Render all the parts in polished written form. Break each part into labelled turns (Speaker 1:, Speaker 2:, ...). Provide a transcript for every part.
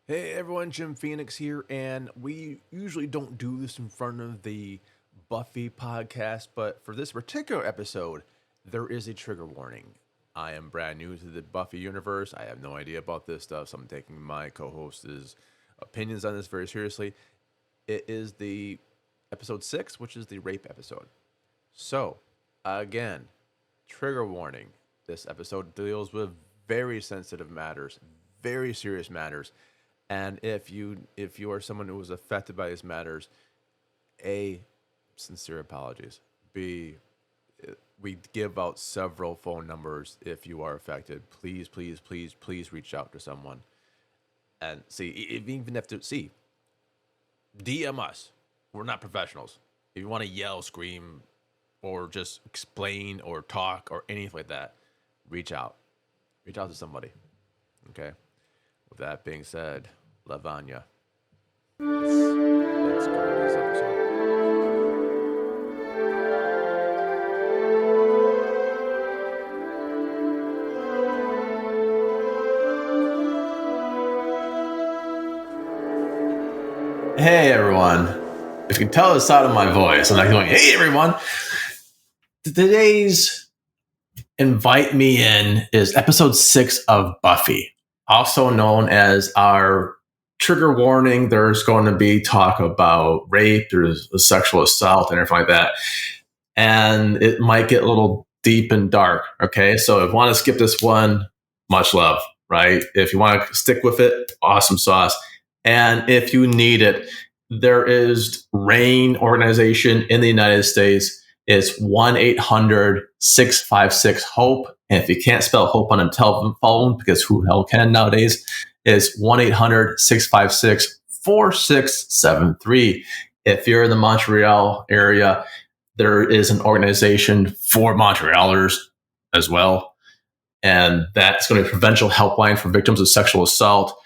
Speaker 1: Hey everyone, Jim Phoenix here, and we usually don't do this in front of the Buffy podcast, but for this particular episode, there is a trigger warning. I am brand new to the Buffy universe. I have no idea about this stuff, so I'm taking my co-host's opinions on this very seriously. It is the episode 6, which is the rape episode. So, again, trigger warning. This episode deals with very sensitive matters, very serious matters. And if you are someone who was affected by these matters, A, sincere apologies. B, we give out several phone numbers if you are affected. Please, please, please, please reach out to someone. And see, even if to see, DM us. We're not professionals. If you want to yell, scream, or just explain or talk or anything like that, reach out. Reach out to somebody. Okay? With that being said, Lavanya, let's go to this episode. Hey everyone. If you can tell the sound of my voice, I'm not going, hey everyone. Today's Invite Me In is episode 6 of Buffy, also known as our trigger warning. There's going to be talk about rape, there's a sexual assault and everything like that. And it might get a little deep and dark. Okay. So if you want to skip this one, much love, right? If you want to stick with it, awesome sauce. And if you need it, there is RAIN organization in the United States. It's 1-800-656-HOPE. And if you can't spell HOPE on a telephone, because who the hell can nowadays, it's 1-800-656-4673. If you're in the Montreal area, there is an organization for Montrealers as well. And that's going to be a provincial helpline for victims of sexual assault.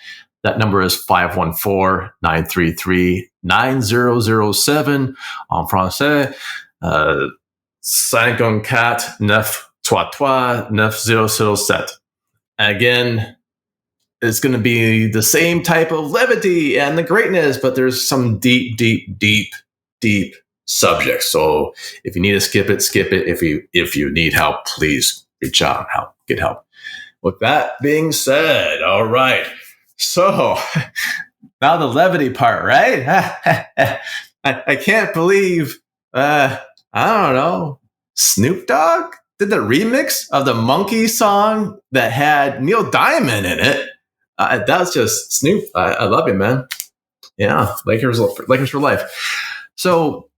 Speaker 1: That number is 514-933-9007. En français, 514-933-9007. Again, it's going to be the same type of levity and the greatness, but there's some deep, deep, deep, deep subjects. So if you need to skip it, skip it. If you need help, please reach out and get help. With that being said, all right. So now the levity part, right? I can't believe, I don't know, Snoop Dogg did the remix of the Monkey song that had Neil Diamond in it. That's just Snoop. I love you, man. Yeah, Lakers for life. So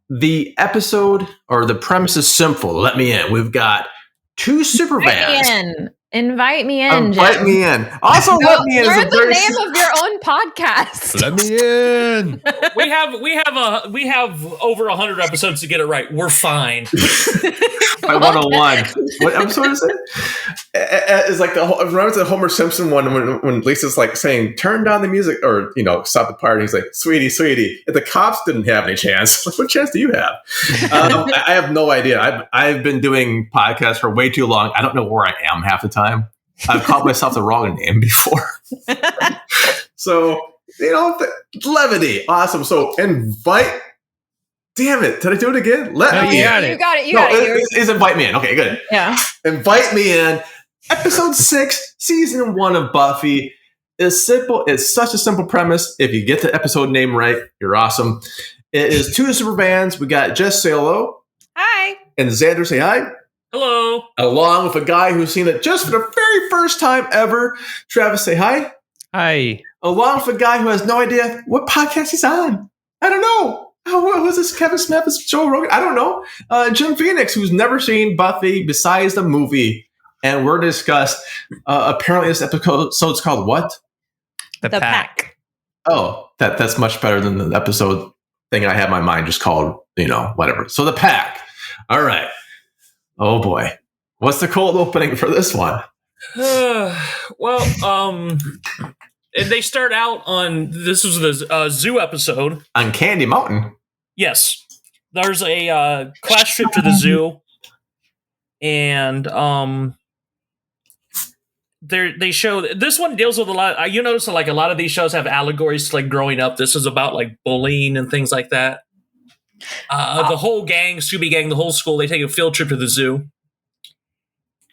Speaker 1: the episode or the premise is simple. Let me in. We've got two super bands.
Speaker 2: Invite me in.
Speaker 1: Invite me in. Also, let me in.
Speaker 2: Learn the name of your own podcast.
Speaker 1: Let me in.
Speaker 3: we have over 100 episodes to get it right. We're fine.
Speaker 1: My 101. What episode is it? It's like remember the Homer Simpson one when Lisa's like saying, "Turn down the music," or stop the party. He's like, "Sweetie, sweetie." If the cops didn't have any chance, what chance do you have? I have no idea. I've been doing podcasts for way too long. I don't know where I am half the time. I've called myself the wrong name before. So levity, awesome. So invite. Damn it! Did I do it again?
Speaker 2: You got it. You got it.
Speaker 1: It's invite me in. Okay, good.
Speaker 2: Yeah.
Speaker 1: Invite me in. Episode 6, season 1 of Buffy is simple. It's such a simple premise. If you get the episode name right, you're awesome. It is two super bands. We got Jess, say hello.
Speaker 2: Hi.
Speaker 1: And Xander, say hi.
Speaker 3: Hello.
Speaker 1: Along with a guy who's seen it just for the very first time ever. Travis, say hi.
Speaker 4: Hi.
Speaker 1: Along with a guy who has no idea what podcast he's on. I don't know. Who's this? Kevin Smith? Is Joe Rogan? I don't know. Jim Phoenix, who's never seen Buffy besides the movie. And we're discussed. Apparently, this episode's called what?
Speaker 2: The Pack.
Speaker 1: Oh, that's much better than the episode thing I had in my mind just called, whatever. So The Pack. All right. Oh, boy. What's the cold opening for this one?
Speaker 3: And they start out on, this was the zoo episode.
Speaker 1: On Candy Mountain?
Speaker 3: Yes. There's a class trip to the zoo. And they show this one deals with a lot. You notice like a lot of these shows have allegories to like growing up. This is about like bullying and things like that. The whole gang, Scooby Gang, the whole school, they take a field trip to the zoo.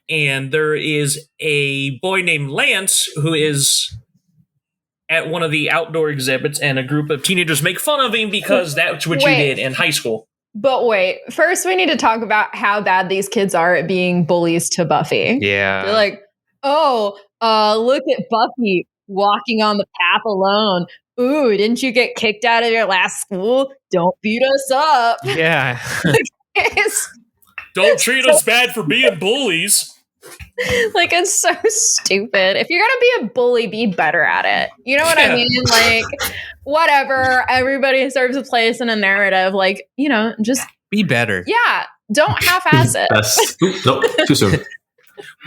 Speaker 3: And there is a boy named Lance who is at one of the outdoor exhibits, and a group of teenagers make fun of him because that's what you did in high school.
Speaker 2: But wait, first we need to talk about how bad these kids are at being bullies to Buffy.
Speaker 4: Yeah.
Speaker 2: They're like, look at Buffy walking on the path alone. Ooh, didn't you get kicked out of your last school? Don't beat us up.
Speaker 4: Yeah.
Speaker 3: Don't treat us bad for being bullies.
Speaker 2: Like, it's so stupid. If you're going to be a bully, be better at it. You know what I mean? Like, whatever. Everybody serves a place in a narrative. Like, just
Speaker 4: be better.
Speaker 2: Yeah. Don't half-ass it.
Speaker 1: Nope, too soon.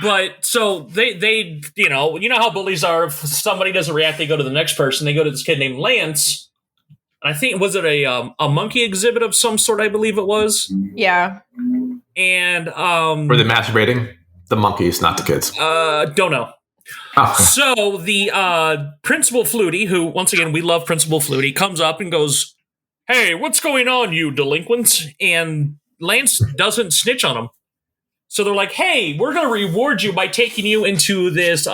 Speaker 3: But so they you know how bullies are. If somebody doesn't react, they go to the next person. They go to this kid named Lance. I think, was it a monkey exhibit of some sort? I believe it was.
Speaker 2: Yeah.
Speaker 3: And
Speaker 1: were they masturbating? The monkeys, not the kids.
Speaker 3: Don't know. Oh. So the Principal Flutie, who once again we love Principal Flutie, comes up and goes, "Hey, what's going on, you delinquents?" And Lance doesn't snitch on him. So they're like, "Hey, we're going to reward you by taking you into this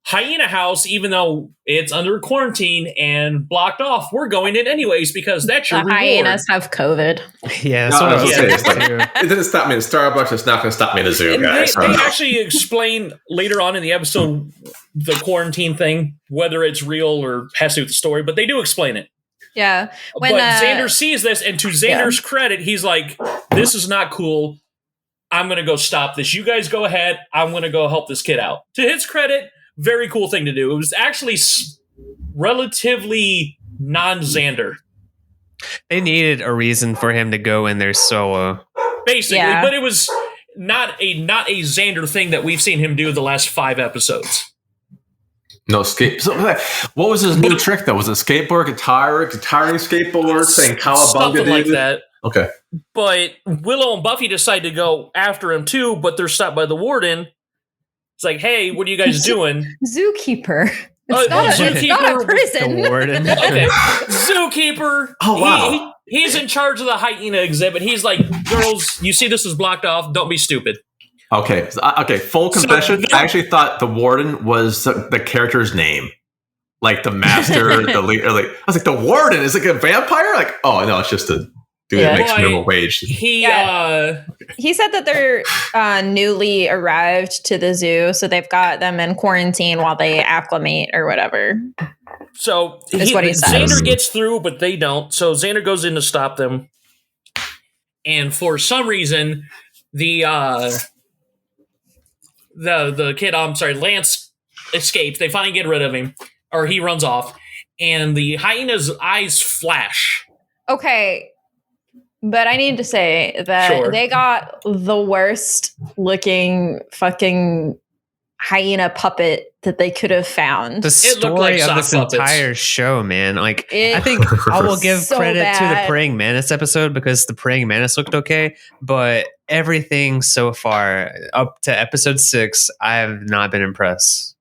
Speaker 3: hyena house, even though it's under quarantine and blocked off. We're going in anyways because that's your reward."
Speaker 2: Hyenas have COVID.
Speaker 4: Yeah, that's what I was saying.
Speaker 1: It didn't stop me in Starbucks. It's not going to stop me in the zoo,
Speaker 3: and
Speaker 1: guys.
Speaker 3: They actually explain later on in the episode the quarantine thing, whether it's real or has to do with the story, but they do explain it.
Speaker 2: Yeah.
Speaker 3: But Xander sees this, and to Xander's credit, he's like, "This is not cool. I'm going to go stop this. You guys go ahead. I'm going to go help this kid out." To his credit, very cool thing to do. It was actually relatively non-Xander.
Speaker 4: They needed a reason for him to go in there solo.
Speaker 3: Basically, but it was not a Xander thing that we've seen him do the last 5 episodes.
Speaker 1: No skate. So, what was his new trick though? Was it skateboard, guitar, skateboard, saying cowabunga?
Speaker 3: Something like that.
Speaker 1: Okay.
Speaker 3: But Willow and Buffy decide to go after him too, but they're stopped by the warden. It's like, "Hey, what are you guys doing?"
Speaker 2: Zookeeper. It's not a prison.
Speaker 4: The warden.
Speaker 3: Okay. Zookeeper.
Speaker 1: Oh, wow.
Speaker 3: He's in charge of the hyena exhibit. He's like, "Girls, you see this is blocked off. Don't be stupid."
Speaker 1: Okay. Full confession. I actually thought the warden was the character's name. Like the master, the leader. Like, I was like, the warden is like a vampire? Like, oh, no, it's just a dude that makes minimum wage.
Speaker 2: He said that they're newly arrived to the zoo, so they've got them in quarantine while they acclimate or whatever.
Speaker 3: So
Speaker 2: is what he says.
Speaker 3: Xander gets through, but they don't. So Xander goes in to stop them. And for some reason, the kid, Lance escapes. They finally get rid of him, or he runs off, and the hyena's eyes flash.
Speaker 2: Okay. But I need to say that they got the worst looking fucking hyena puppet that they could have found.
Speaker 4: The story of this entire show, man. Like, I think I will give credit to the Praying Mantis episode because the Praying Mantis looked okay, but everything so far up to episode 6, I have not been impressed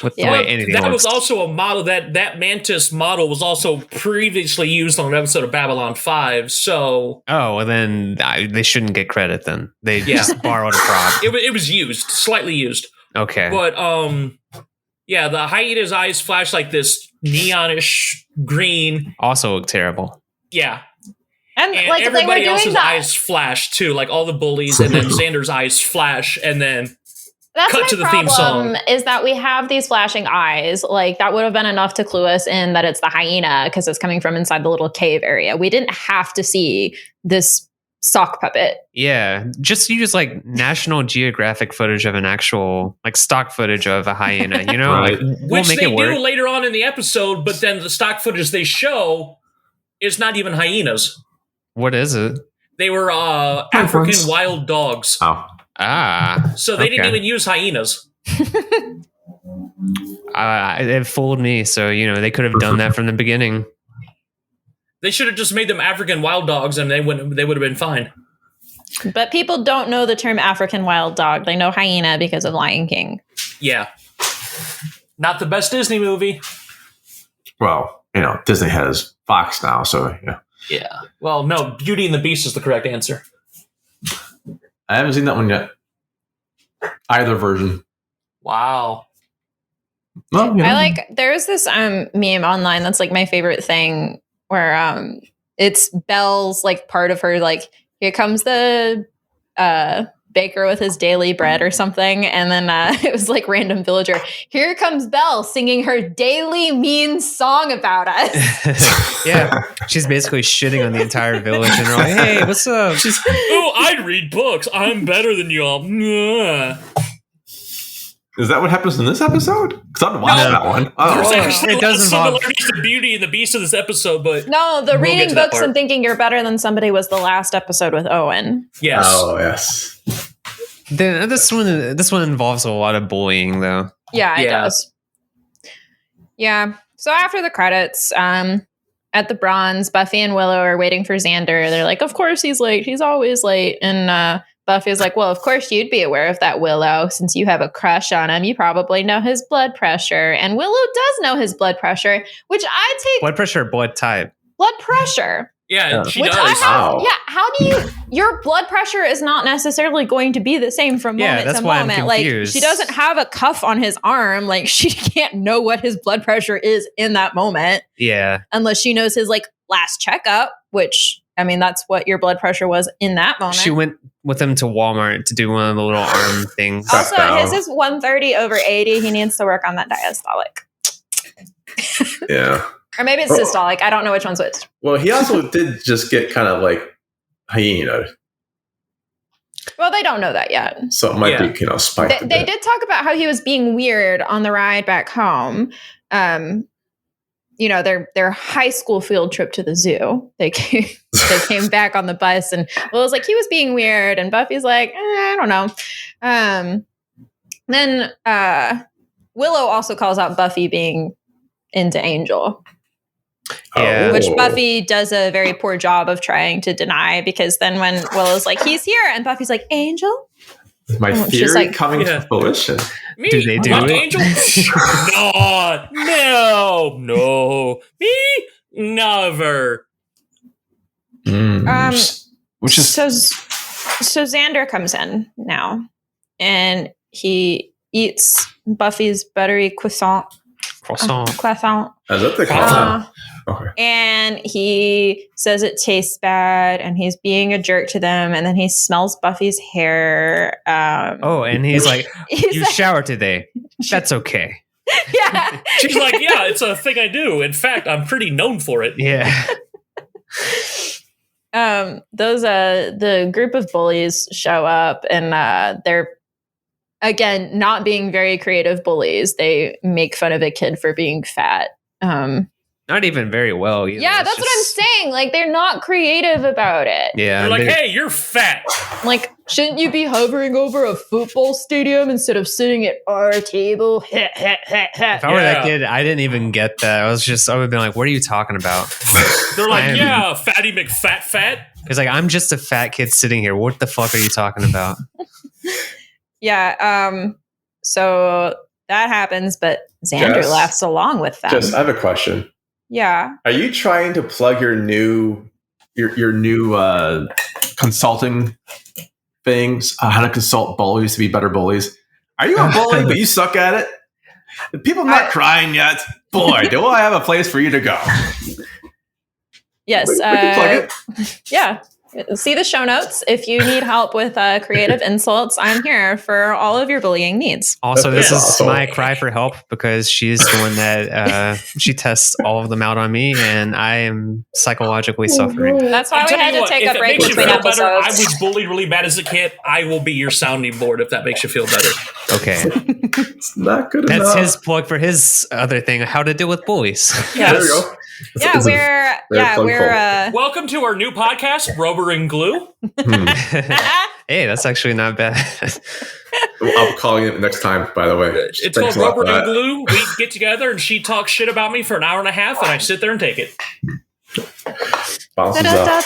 Speaker 4: with the way anything
Speaker 3: that
Speaker 4: looks.
Speaker 3: Was also a model that Mantis model was also previously used on an episode of Babylon 5. So
Speaker 4: well, then they shouldn't get credit. Then they just borrowed a prop.
Speaker 3: It was used, slightly used.
Speaker 4: Okay,
Speaker 3: but the hyena's eyes flash like this neonish green.
Speaker 4: Also look terrible.
Speaker 3: Yeah.
Speaker 2: And like
Speaker 3: everybody else's eyes flash too, like all the bullies, and then Xander's eyes flash, and then cut to the theme song.
Speaker 2: Is that we have these flashing eyes. Like, that would have been enough to clue us in that it's the hyena because it's coming from inside the little cave area. We didn't have to see this sock puppet.
Speaker 4: Yeah, just use like National Geographic footage of an actual like stock footage of a hyena. You know,
Speaker 1: right.
Speaker 4: We'll
Speaker 3: which
Speaker 4: make
Speaker 3: they
Speaker 4: it work.
Speaker 3: do later on in the episode. But then the stock footage they show is not even hyenas.
Speaker 4: What is it?
Speaker 3: They were African wild dogs.
Speaker 1: Oh.
Speaker 3: So they didn't even use hyenas.
Speaker 4: It fooled me. So, they could have done that from the beginning.
Speaker 3: They should have just made them African wild dogs and they would have been fine.
Speaker 2: But people don't know the term African wild dog. They know hyena because of Lion King.
Speaker 3: Yeah. Not the best Disney movie.
Speaker 1: Well, Disney has Fox now, so yeah.
Speaker 3: Yeah. Well, no, Beauty and the Beast is the correct answer.
Speaker 1: I haven't seen that one yet. Either version.
Speaker 3: Wow.
Speaker 1: Well,
Speaker 2: there's this meme online that's like my favorite thing where it's Belle's like part of her like, here comes the baker with his daily bread or something, and then it was like random villager, here comes Belle singing her daily mean song about us.
Speaker 4: Yeah, she's basically shitting on the entire village, and they're like, hey, what's up?
Speaker 3: I read books, I'm better than y'all.
Speaker 1: Is that what happens in this episode? Because I haven't watched that one.
Speaker 3: It does involve the Beauty and the Beast of this episode, but
Speaker 2: no, the reading books and thinking you're better than somebody was the last episode with Owen.
Speaker 3: Yes.
Speaker 1: Oh yes.
Speaker 4: This one involves a lot of bullying, though.
Speaker 2: Yeah, it does. Yeah. So after the credits, at the Bronze, Buffy and Willow are waiting for Xander. They're like, "Of course he's late. He's always late." And Buffy's like, "Well, of course you'd be aware of that, Willow, since you have a crush on him. You probably know his blood pressure." And Willow does know his blood pressure, which I take
Speaker 4: blood pressure or blood type.
Speaker 2: Blood pressure.
Speaker 3: Yeah, she does.
Speaker 2: Yeah, how do you? Your blood pressure is not necessarily going to be the same from moment to moment. Like she doesn't have a cuff on his arm. Like she can't know what his blood pressure is in that moment.
Speaker 4: Yeah,
Speaker 2: unless she knows his like last checkup, which I mean that's what your blood pressure was in that moment.
Speaker 4: She went with him to Walmart to do one of the little arm things.
Speaker 2: Also, his is 130/80. He needs to work on that diastolic.
Speaker 1: Yeah.
Speaker 2: Or maybe it's systolic. I don't know which one's which.
Speaker 1: Well, he also did just get kind of like hyena.
Speaker 2: Well, they don't know that yet.
Speaker 1: So it might be, spiked.
Speaker 2: They did talk about how he was being weird on the ride back home. Their high school field trip to the zoo. They came back on the bus, and Will was like, he was being weird, and Buffy's like, I don't know. Then Willow also calls out Buffy being into Angel.
Speaker 4: Yeah.
Speaker 2: Which Buffy does a very poor job of trying to deny, because then when Willow's like, he's here, and Buffy's like, Angel?
Speaker 1: Is my theory coming to fruition?
Speaker 3: Me?
Speaker 4: Do they do it?
Speaker 3: Angel? No. Me? Never.
Speaker 1: Which is
Speaker 2: so Xander comes in now, and he eats Buffy's buttery croissant.
Speaker 1: Is that the croissant? Okay.
Speaker 2: And he says it tastes bad, and he's being a jerk to them. And then he smells Buffy's hair.
Speaker 4: And he's like, "You showered today. That's okay."
Speaker 2: Yeah.
Speaker 3: She's like, "Yeah, it's a thing I do. In fact, I'm pretty known for it."
Speaker 4: Yeah.
Speaker 2: The group of bullies show up, and they're, again, not being very creative bullies. They make fun of a kid for being fat.
Speaker 4: Not even very well either.
Speaker 2: Yeah, that's what I'm saying. Like, they're not creative about it.
Speaker 4: Yeah.
Speaker 3: They're like, hey, you're fat.
Speaker 2: Like, shouldn't you be hovering over a football stadium instead of sitting at our table?
Speaker 4: If I were that kid, I didn't even get that. I would have been like, what are you talking about?
Speaker 3: They're like, Fatty McFat.
Speaker 4: It's like, I'm just a fat kid sitting here. What the fuck are you talking about?
Speaker 2: Yeah. So that happens, but Xander laughs along with them.
Speaker 1: I have a question.
Speaker 2: Yeah.
Speaker 1: Are you trying to plug your new consulting things, how to consult bullies to be better bullies? Are you a bully, but you suck at it? The people not crying yet. Boy, do I have a place for you to go.
Speaker 2: Yes.
Speaker 1: We can plug it.
Speaker 2: Yeah. See the show notes. If you need help with creative insults, I'm here for all of your bullying needs.
Speaker 4: Also, this is my cry for help, because she's the one that she tests all of them out on me, and I am psychologically suffering.
Speaker 2: That's why we had to take a break between episodes.
Speaker 3: Better, I was bullied really bad as a kid. I will be your sounding board if that makes you feel better.
Speaker 4: Okay.
Speaker 1: It's not good enough.
Speaker 4: That's his plug for his other thing, how to deal with bullies.
Speaker 2: Yes.
Speaker 1: There you go.
Speaker 2: We're
Speaker 3: welcome to our new podcast, Rubber and Glue.
Speaker 4: Hey, that's actually not bad.
Speaker 1: I'm calling it next time, by the way.
Speaker 3: It's called Rubber and Glue. We get together and she talks shit about me for an hour and a half, and I sit there and take it.
Speaker 1: Bounces up.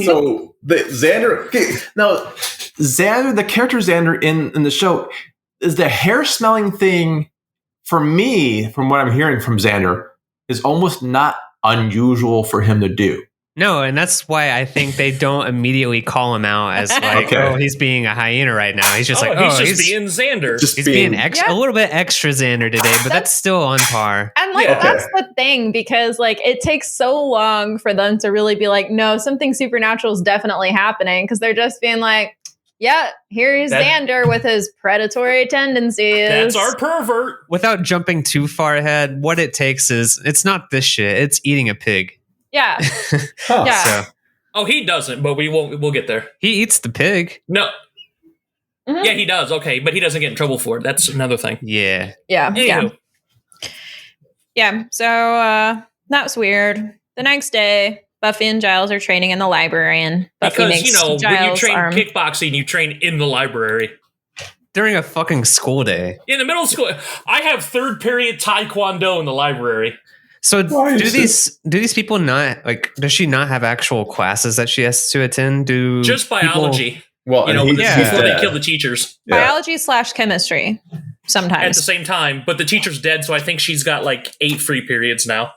Speaker 1: So the Xander. Okay, now Xander, the character Xander in the show, is the hair smelling thing for me, from what I'm hearing from Xander, is almost not unusual for him to do.
Speaker 4: No, and that's why I think they don't immediately call him out as like, oh, he's being a hyena right now. He's just
Speaker 3: he's being Xander.
Speaker 4: He's being a little bit extra Xander today, but that's still on par.
Speaker 2: And like that's the thing, because like it takes so long for them to really be like, no, something supernatural is definitely happening, because they're just being like, yeah, here's Xander with his predatory tendencies.
Speaker 3: That's our pervert.
Speaker 4: Without jumping too far ahead, what it takes is it's not this shit. It's eating a pig.
Speaker 2: Yeah. Yeah.
Speaker 4: So,
Speaker 3: he doesn't, but we'll get there.
Speaker 4: He eats the pig.
Speaker 3: No. Mm-hmm. Yeah, he does. Okay, but he doesn't get in trouble for it. That's another thing.
Speaker 4: Yeah.
Speaker 2: Yeah. Anywho. Yeah. So that was weird. The next day, Buffy and Giles are training in the library, and Buffy makes Giles'
Speaker 3: when you train
Speaker 2: arm.
Speaker 3: kickboxing, you train in the library.
Speaker 4: During a fucking school day.
Speaker 3: In the middle of school. I have third period taekwondo in the library.
Speaker 4: So do these people not, like, does she not have actual classes that she has to attend? Just
Speaker 3: biology.
Speaker 1: Well,
Speaker 3: before they kill the teachers.
Speaker 2: Biology / chemistry sometimes.
Speaker 3: At the same time, but the teacher's dead, so I think she's got like 8 free periods now.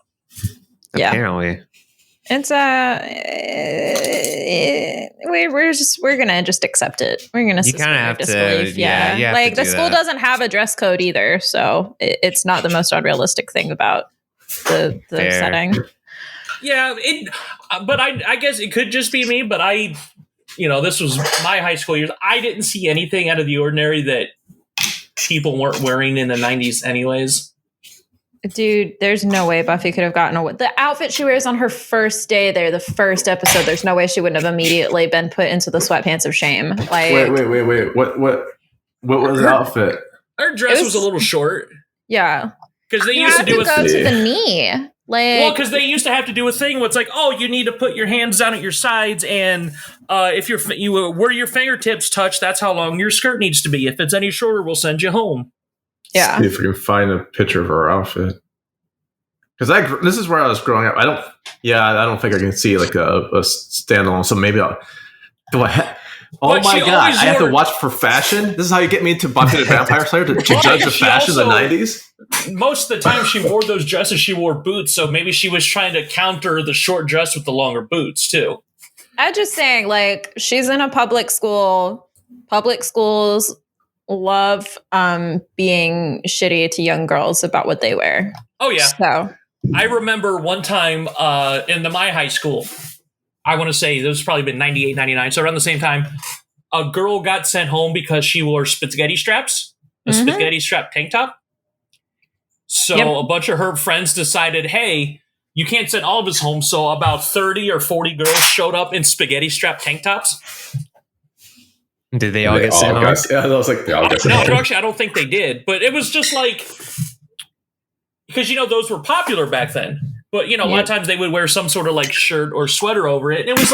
Speaker 2: Yeah.
Speaker 4: Apparently.
Speaker 2: It's we're gonna just accept it. We're gonna suspend our disbelief. Yeah. Like the school doesn't have a dress code either, so it's not the most unrealistic thing about the setting.
Speaker 3: Yeah, but I guess it could just be me, but this was my high school years. I didn't see anything out of the ordinary that people weren't wearing in the 90s anyways.
Speaker 2: Dude, there's no way Buffy could have gotten away. The outfit she wears on her first day there, the first episode, there's no way she wouldn't have immediately been put into the sweatpants of shame. Like,
Speaker 1: wait. What was the outfit?
Speaker 3: Her dress was a little short.
Speaker 2: Yeah.
Speaker 3: Because they used to do
Speaker 2: go to the knee.
Speaker 3: Because they used to have to do a thing where it's like, oh, you need to put your hands down at your sides, and if where your fingertips touch, that's how long your skirt needs to be. If it's any shorter, we'll send you home.
Speaker 2: Yeah.
Speaker 1: See if we can find a picture of her outfit. Because this is where I was growing up. I don't think I can see like a standalone. So maybe I'll. Oh my god! I have to watch for fashion. This is how you get me into Buffy the Vampire Slayer to judge the fashion of the 90s.
Speaker 3: Most of the time, she wore those dresses. She wore boots, so maybe she was trying to counter the short dress with the longer boots too.
Speaker 2: I'm just saying, like, she's in a public school. Public schools love being shitty to young girls about what they wear.
Speaker 3: Oh yeah.
Speaker 2: So
Speaker 3: I remember one time in my high school, I want to say this was probably been 98, 99, so around the same time, a girl got sent home because she wore spaghetti straps, spaghetti strap tank top. So a bunch of her friends decided, hey, you can't send all of us home. So about 30 or 40 girls showed up in spaghetti strap tank tops.
Speaker 4: Did they all get sent home?
Speaker 1: Yeah, I was like,
Speaker 3: no, actually, I don't think they did. But it was just like, because, those were popular back then. But, a lot of times they would wear some sort of like shirt or sweater over it. And it was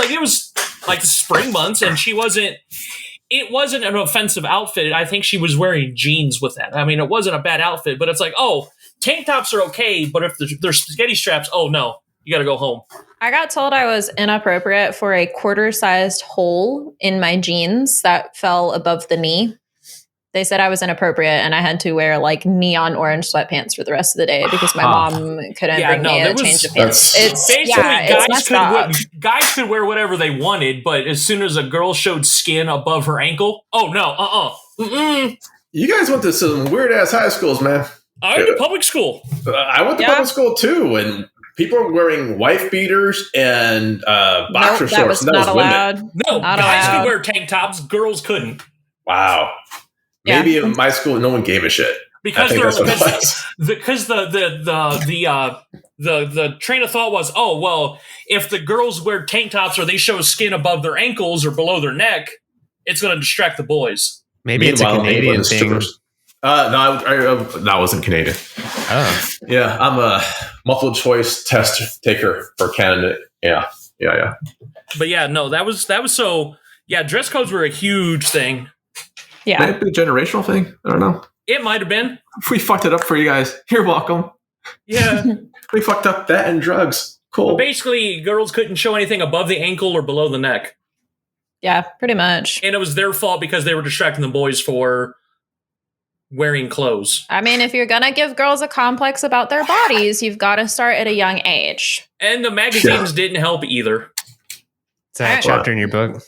Speaker 3: like the spring months, and it wasn't an offensive outfit. I think she was wearing jeans with that. I mean, it wasn't a bad outfit, but it's like, oh, tank tops are okay. But if they're spaghetti straps, oh no, you got to go home.
Speaker 2: I got told I was inappropriate for a quarter-sized hole in my jeans that fell above the knee. They said I was inappropriate, and I had to wear like neon orange sweatpants for the rest of the day because my mom couldn't bring me a change of pants.
Speaker 3: Guys could wear whatever they wanted, but as soon as a girl showed skin above her ankle, oh no,
Speaker 1: You guys went to some weird ass high schools, man.
Speaker 3: I went to public school.
Speaker 1: I went to public school too, and people were wearing wife beaters and boxer shorts.
Speaker 2: That was not allowed.
Speaker 3: No, guys could wear tank tops. Girls couldn't.
Speaker 1: Wow. Maybe in my school, no one gave a shit.
Speaker 3: Because the train of thought was, oh well, if the girls wear tank tops or they show skin above their ankles or below their neck, it's going to distract the boys.
Speaker 4: Maybe it's a Canadian thing.
Speaker 1: No, that wasn't Canadian.
Speaker 4: Oh,
Speaker 1: yeah, I'm a multiple choice test taker for Canada. Yeah.
Speaker 3: But yeah, no, that was so. Yeah, dress codes were a huge thing.
Speaker 2: Yeah,
Speaker 1: might it be a generational thing? I don't know.
Speaker 3: It might have been.
Speaker 1: We fucked it up for you guys. You're welcome.
Speaker 3: Yeah,
Speaker 1: we fucked up that and drugs. Cool.
Speaker 3: Well, basically, girls couldn't show anything above the ankle or below the neck.
Speaker 2: Yeah, pretty much.
Speaker 3: And it was their fault because they were distracting the boys for wearing clothes.
Speaker 2: I mean, if you're going to give girls a complex about their bodies, you've got to start at a young age.
Speaker 3: And the magazines didn't help either.
Speaker 4: Is that a chapter in your book?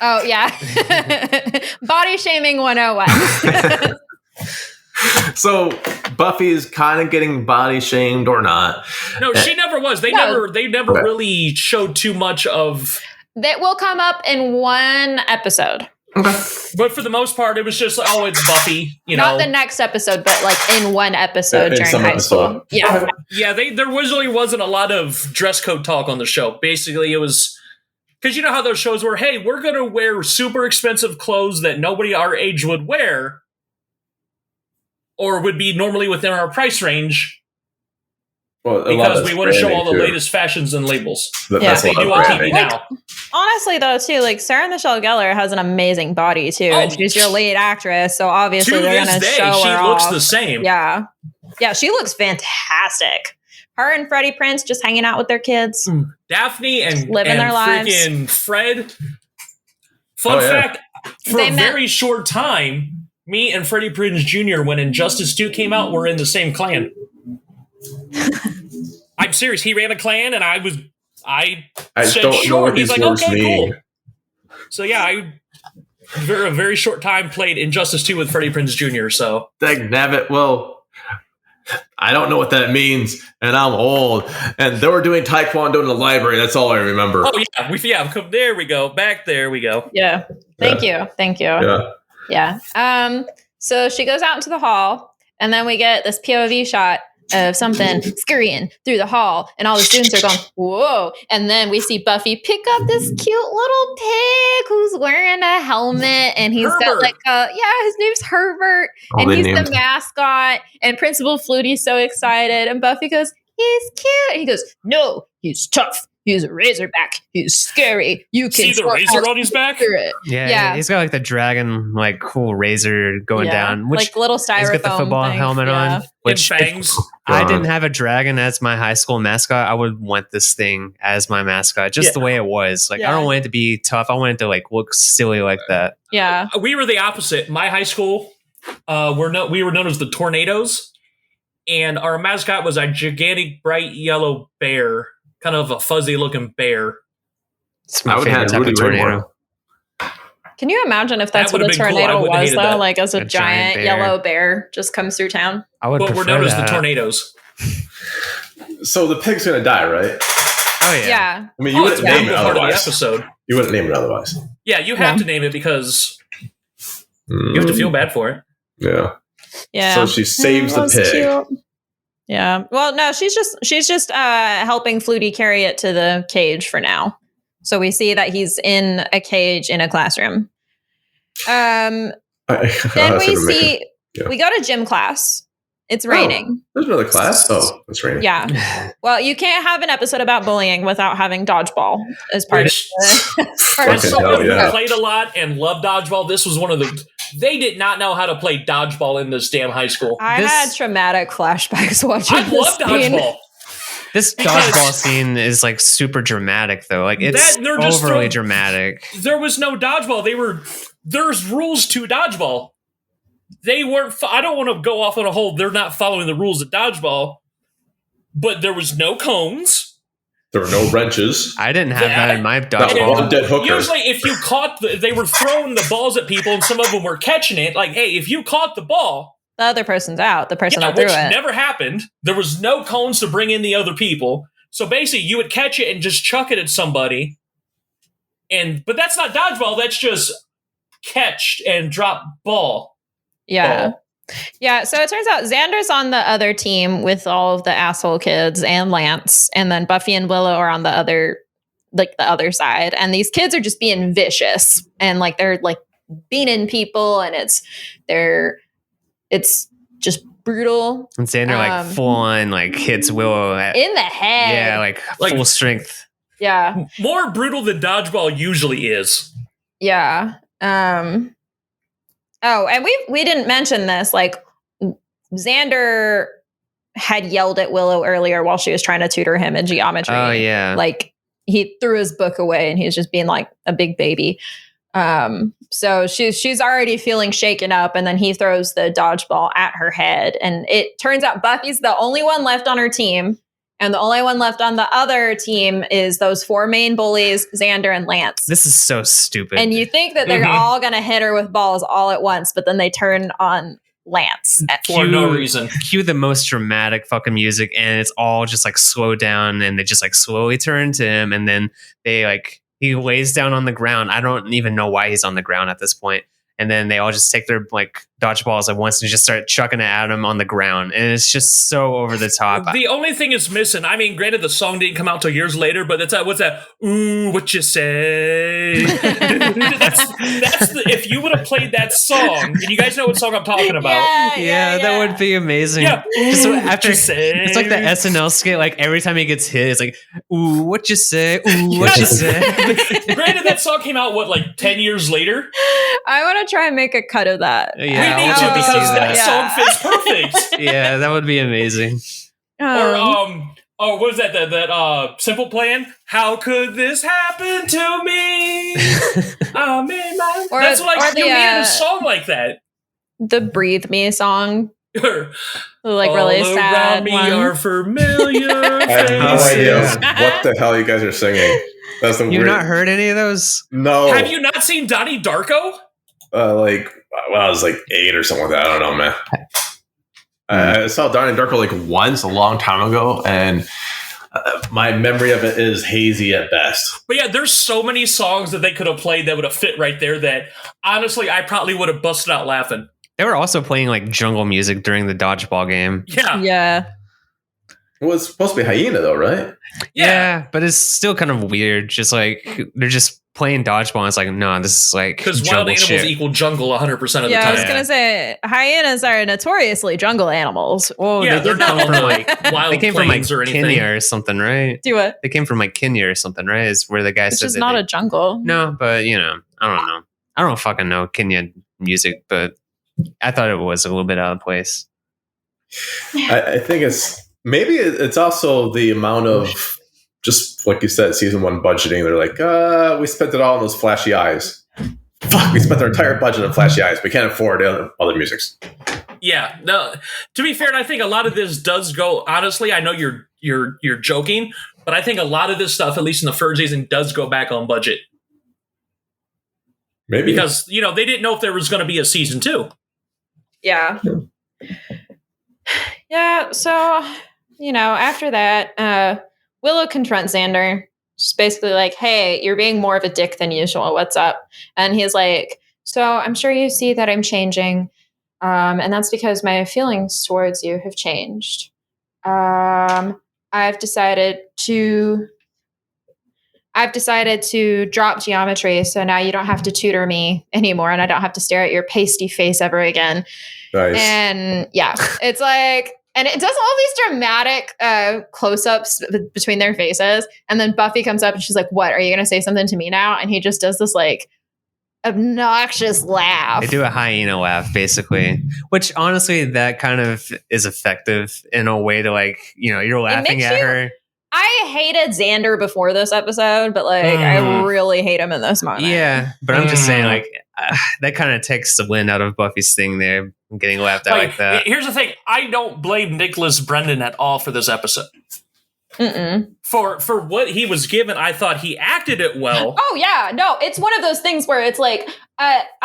Speaker 2: Oh, yeah. Body shaming 101.
Speaker 1: So Buffy is kind of getting body shamed or not.
Speaker 3: No, she never was. They never really showed too much of.
Speaker 2: That will come up in one episode.
Speaker 1: Okay.
Speaker 3: But for the most part, it was just, it's Buffy,
Speaker 2: Not the next episode, but like in one episode during high school. Yeah.
Speaker 3: Yeah, there really wasn't a lot of dress code talk on the show. Basically, it was, because you know how those shows were, hey, we're going to wear super expensive clothes that nobody our age would wear, or would be normally within our price range.
Speaker 1: Well,
Speaker 3: because we want to show all the latest fashions and labels.
Speaker 1: That's
Speaker 3: they do on TV now.
Speaker 2: Honestly, though, too, like Sarah Michelle Gellar has an amazing body too, and she's your lead actress, so obviously they're going to show her
Speaker 3: she looks
Speaker 2: off.
Speaker 3: the same.
Speaker 2: Yeah, she looks fantastic. Her and Freddie Prinze just hanging out with their kids,
Speaker 3: Daphne and
Speaker 2: living their lives.
Speaker 3: Freaking Fred. Fun fact: for a very short time, me and Freddie Prinze Jr. when Injustice 2 came out, were in the same clan. I'm serious. He ran a clan, and I said
Speaker 1: don't
Speaker 3: sure.
Speaker 1: know what
Speaker 3: He's
Speaker 1: these
Speaker 3: like,
Speaker 1: words
Speaker 3: okay,
Speaker 1: mean.
Speaker 3: cool. So yeah, I for a very short time played Injustice 2 with Freddie Prinze Jr. So
Speaker 1: Dagnabbit, well, I don't know what that means, and I'm old. And they were doing Taekwondo in the library. That's all I remember.
Speaker 3: Oh yeah, there we go. Back there we go.
Speaker 2: Yeah. Thank you. Yeah. So she goes out into the hall, and then we get this POV shot of something scurrying through the hall, and all the students are going, whoa. And then we see Buffy pick up this cute little pig who's wearing a helmet, and he's got like his name's Herbert, and he's the mascot, and Principal Flutie's so excited, and Buffy goes, he's cute. And he goes, no, he's tough. He's a razorback. He's scary. You can
Speaker 3: see the razor on his back?
Speaker 4: Yeah, he's got like the dragon, like cool razor going down. Which
Speaker 2: like little styrofoam.
Speaker 4: He's got the football helmet on. Which
Speaker 3: fangs.
Speaker 4: I didn't have a dragon as my high school mascot, I would want this thing as my mascot, just the way it was. Like I don't want it to be tough. I want it to like look silly like that.
Speaker 2: Yeah,
Speaker 3: we were the opposite. My high school, we were known as the Tornadoes, and our mascot was a gigantic, bright yellow bear. Kind of a fuzzy looking bear.
Speaker 4: It's my favorite type of tornado.
Speaker 2: Can you imagine if that's what a tornado was, though? Like as a giant yellow bear just comes through town?
Speaker 4: I would prefer
Speaker 3: we're known as the Tornadoes.
Speaker 1: So the pig's gonna die, right?
Speaker 4: Oh yeah.
Speaker 1: I mean, you wouldn't name it otherwise.
Speaker 3: Part of the episode.
Speaker 1: You wouldn't name it otherwise.
Speaker 3: Yeah, you have to name it because you have to feel bad for it.
Speaker 1: Yeah.
Speaker 2: Yeah.
Speaker 1: So she saves the pig.
Speaker 2: Cute. Yeah. Well, no, she's just helping Flutie carry it to the cage for now. So we see that he's in a cage in a classroom. Then we go to gym class. It's raining.
Speaker 1: There's another class? Oh, it's raining.
Speaker 2: Yeah. Well, you can't have an episode about bullying without having dodgeball as part of the
Speaker 3: As someone who played a lot and loved dodgeball, this was one of the... They did not know how to play dodgeball in this damn high school.
Speaker 2: I had traumatic flashbacks watching this.
Speaker 3: I love dodgeball.
Speaker 4: This dodgeball scene is like super dramatic, though. Like it's overly dramatic.
Speaker 3: There was no dodgeball. There's rules to dodgeball. They weren't. I don't want to go off on a whole. They're not following the rules of dodgeball, but there was no cones.
Speaker 1: There were no wrenches.
Speaker 4: I didn't have that in my dodgeball.
Speaker 1: Dead hooker.
Speaker 3: Usually, if you caught, they were throwing the balls at people, and some of them were catching it. Like, hey, if you caught the ball,
Speaker 2: the other person's out. The person that threw
Speaker 3: which
Speaker 2: it
Speaker 3: never happened. There was no cones to bring in the other people. So basically, you would catch it and just chuck it at somebody. But that's not dodgeball. That's just catch and drop ball.
Speaker 2: Yeah. Yeah. So it turns out Xander's on the other team with all of the asshole kids and Lance. And then Buffy and Willow are on the other side. And these kids are just being vicious. And like they're like beating people. And it's just brutal.
Speaker 4: And Xander like full on like hits Willow
Speaker 2: in the head.
Speaker 4: Yeah, like full strength.
Speaker 2: Yeah.
Speaker 3: More brutal than dodgeball usually is.
Speaker 2: Yeah. Oh, and we didn't mention this. Like Xander had yelled at Willow earlier while she was trying to tutor him in geometry.
Speaker 4: Oh yeah.
Speaker 2: Like he threw his book away and he was just being like a big baby. So she's already feeling shaken up, and then he throws the dodgeball at her head, and it turns out Buffy's the only one left on her team, and the only one left on the other team is those 4 main bullies, Xander and Lance.
Speaker 4: This is so stupid.
Speaker 2: And you think that they're all gonna hit her with balls all at once, but then they turn on Lance
Speaker 3: for no reason.
Speaker 4: Cue the most dramatic fucking music, and it's all just like slow down, and they just like slowly turn to him, and then they like he lays down on the ground. I don't even know why he's on the ground at this point. And then they all just take their like dodgeballs at once and just start chucking it at him on the ground. And it's just so over the top.
Speaker 3: The only thing is missing. I mean, granted, the song didn't come out till years later, but it's that. What's that? Ooh, what you say? that's if you would have played that song, and you guys know what song I'm talking about.
Speaker 4: Yeah, that would be amazing. Yeah,
Speaker 3: just after
Speaker 4: it's like the SNL skit. Like every time he gets hit, it's like, ooh, what you say? Ooh, what you say?
Speaker 3: Granted, that song came out like 10 years later.
Speaker 2: I want to try and make a cut of that.
Speaker 4: Yeah,
Speaker 3: we need to because that song fits perfect.
Speaker 4: Yeah, that would be amazing.
Speaker 3: What was that? That Simple Plan? How could this happen to me? I'm in my. That's like you need a song like that.
Speaker 2: The Breathe Me song. Like
Speaker 3: all
Speaker 2: really sad
Speaker 3: around me
Speaker 2: one.
Speaker 3: Are familiar.
Speaker 5: I have no idea what the hell you guys are singing. That's the
Speaker 4: You've not heard any of those?
Speaker 5: No.
Speaker 3: Have you not seen Donnie Darko?
Speaker 5: I was like 8 or something like that. I don't know, man. I saw Donnie Darko like once a long time ago, and my memory of it is hazy at best.
Speaker 3: But yeah, there's so many songs that they could have played that would have fit right there that honestly I probably would have busted out laughing.
Speaker 4: They were also playing like jungle music during the dodgeball game.
Speaker 2: Yeah.
Speaker 5: It was supposed to be Hyena though, right?
Speaker 4: Yeah, but it's still kind of weird. Just like they're just playing dodgeball. And it's like, no, this is like
Speaker 3: because wild animals equal jungle 100% of the time.
Speaker 2: Yeah, I was gonna say hyenas are notoriously jungle animals.
Speaker 3: Well, yeah, they're not from like wild.
Speaker 4: They came from like
Speaker 3: or
Speaker 4: Kenya or something, right?
Speaker 2: Do what?
Speaker 4: They came from like Kenya or something, right? Is where the guy said
Speaker 2: it's not a jungle.
Speaker 4: No, but you know, I don't know. I don't fucking know Kenya music, but I thought it was a little bit out of place.
Speaker 5: I think maybe it's also the amount of, just like you said, season 1 budgeting. They're like, we spent it all on those flashy eyes. Fuck, we spent our entire budget on flashy eyes. We can't afford other musics.
Speaker 3: Yeah, no. To be fair, and I think a lot of this does go. Honestly, I know you're joking, but I think a lot of this stuff, at least in the first season, does go back on budget.
Speaker 5: Maybe
Speaker 3: because they didn't know if there was going to be a season 2.
Speaker 2: Yeah. Yeah. So after that, Willow confronts Xander. She's basically like, hey, you're being more of a dick than usual. What's up? And he's like, so I'm sure you see that I'm changing. And that's because my feelings towards you have changed. I've decided to drop geometry. So now you don't have to tutor me anymore. And I don't have to stare at your pasty face ever again.
Speaker 5: Nice.
Speaker 2: And yeah, it's like, and it does all these dramatic close-ups between their faces. And then Buffy comes up and she's like, what, are you going to say something to me now? And he just does this like obnoxious laugh.
Speaker 4: They do a hyena laugh, basically, which honestly, that kind of is effective in a way to like, you're laughing at her.
Speaker 2: I hated Xander before this episode, but like I really hate him in this moment.
Speaker 4: Yeah, but I'm just saying like that kind of takes the wind out of Buffy's thing there, getting laughed at like that.
Speaker 3: Here's the thing. I don't blame Nicholas Brendan at all for this episode. For what he was given, I thought he acted it well.
Speaker 2: Oh yeah, no, it's one of those things where it's like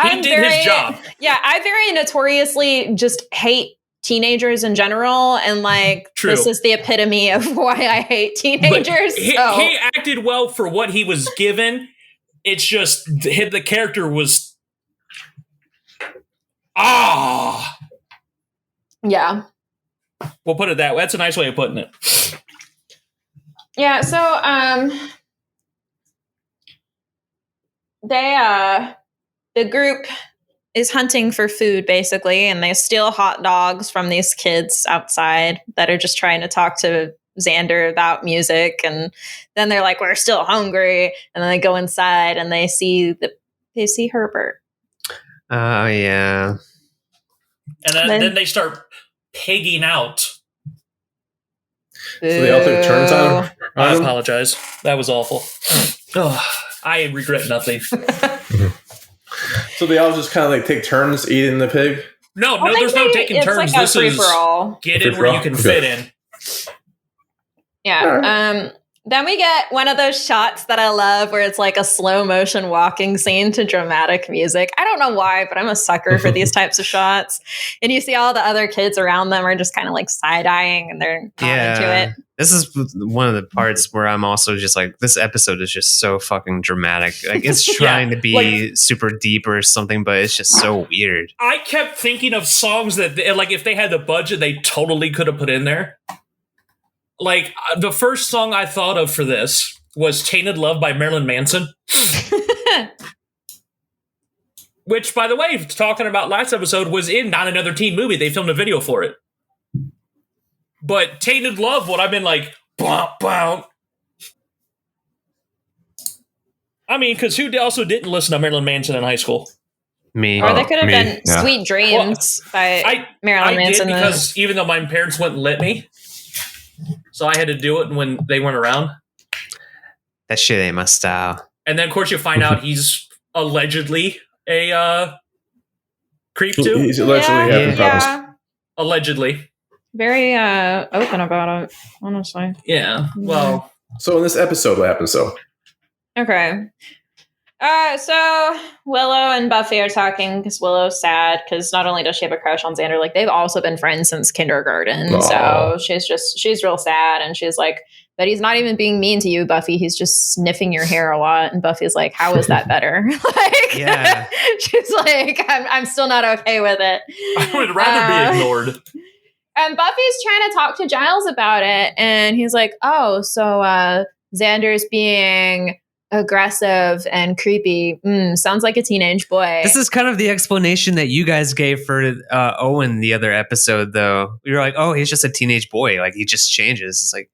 Speaker 3: he did his job.
Speaker 2: Yeah, I very notoriously just hate teenagers in general, and like
Speaker 3: True.
Speaker 2: This is the epitome of why I hate teenagers.
Speaker 3: He acted well for what he was given. It's just the character was
Speaker 2: yeah.
Speaker 3: We'll put it that way. That's a nice way of putting it.
Speaker 2: Yeah, so the group is hunting for food basically, and they steal hot dogs from these kids outside that are just trying to talk to Xander about music, and then they're like, we're still hungry, and then they go inside and they see Herbert.
Speaker 4: Oh yeah.
Speaker 3: And then they start pigging out.
Speaker 5: So the other turns on.
Speaker 3: I apologize. That was awful. I regret nothing.
Speaker 5: So they all just kind of like take turns eating the pig?
Speaker 3: No, there's no taking turns.
Speaker 2: Like
Speaker 3: this is get in where you can fit in.
Speaker 2: Yeah. Then we get one of those shots that I love where it's like a slow motion walking scene to dramatic music. I don't know why, but I'm a sucker for these types of shots. And you see all the other kids around them are just kind of like side-eyeing and they're not into it.
Speaker 4: This is one of the parts where I'm also just like, this episode is just so fucking dramatic. Like it's trying to be super deep or something, but it's just so weird.
Speaker 3: I kept thinking of songs that, like, if they had the budget, they totally could have put in there. Like, the first song I thought of for this was Tainted Love by Marilyn Manson. Which, by the way, talking about last episode, was in Not Another Teen Movie. They filmed a video for it. But Tainted Love would have been like, bump, bump. I mean, because who also didn't listen to Marilyn Manson in high school?
Speaker 4: Me.
Speaker 2: Or they could have been Sweet Dreams by Marilyn Manson.
Speaker 3: I did because even though my parents wouldn't let me, so I had to do it when they weren't around.
Speaker 4: That shit ain't my style.
Speaker 3: And then, of course, you find out he's allegedly a creep too.
Speaker 5: He's allegedly having problems.
Speaker 3: Allegedly.
Speaker 2: Very open about it, honestly.
Speaker 3: Yeah. Well.
Speaker 5: So in this episode, what happens?
Speaker 2: Okay. So Willow and Buffy are talking because Willow's sad because not only does she have a crush on Xander, like they've also been friends since kindergarten. Aww. So she's real sad, and she's like, but he's not even being mean to you, Buffy. He's just sniffing your hair a lot. And Buffy's like, how is that better? She's like, I'm still not okay with it.
Speaker 3: I would rather be ignored.
Speaker 2: And Buffy's trying to talk to Giles about it, and he's like, oh, so Xander's being aggressive and creepy. Sounds like a teenage boy.
Speaker 4: This is kind of the explanation that you guys gave for Owen the other episode, though. We were like, oh, he's just a teenage boy. Like, he just changes. It's like,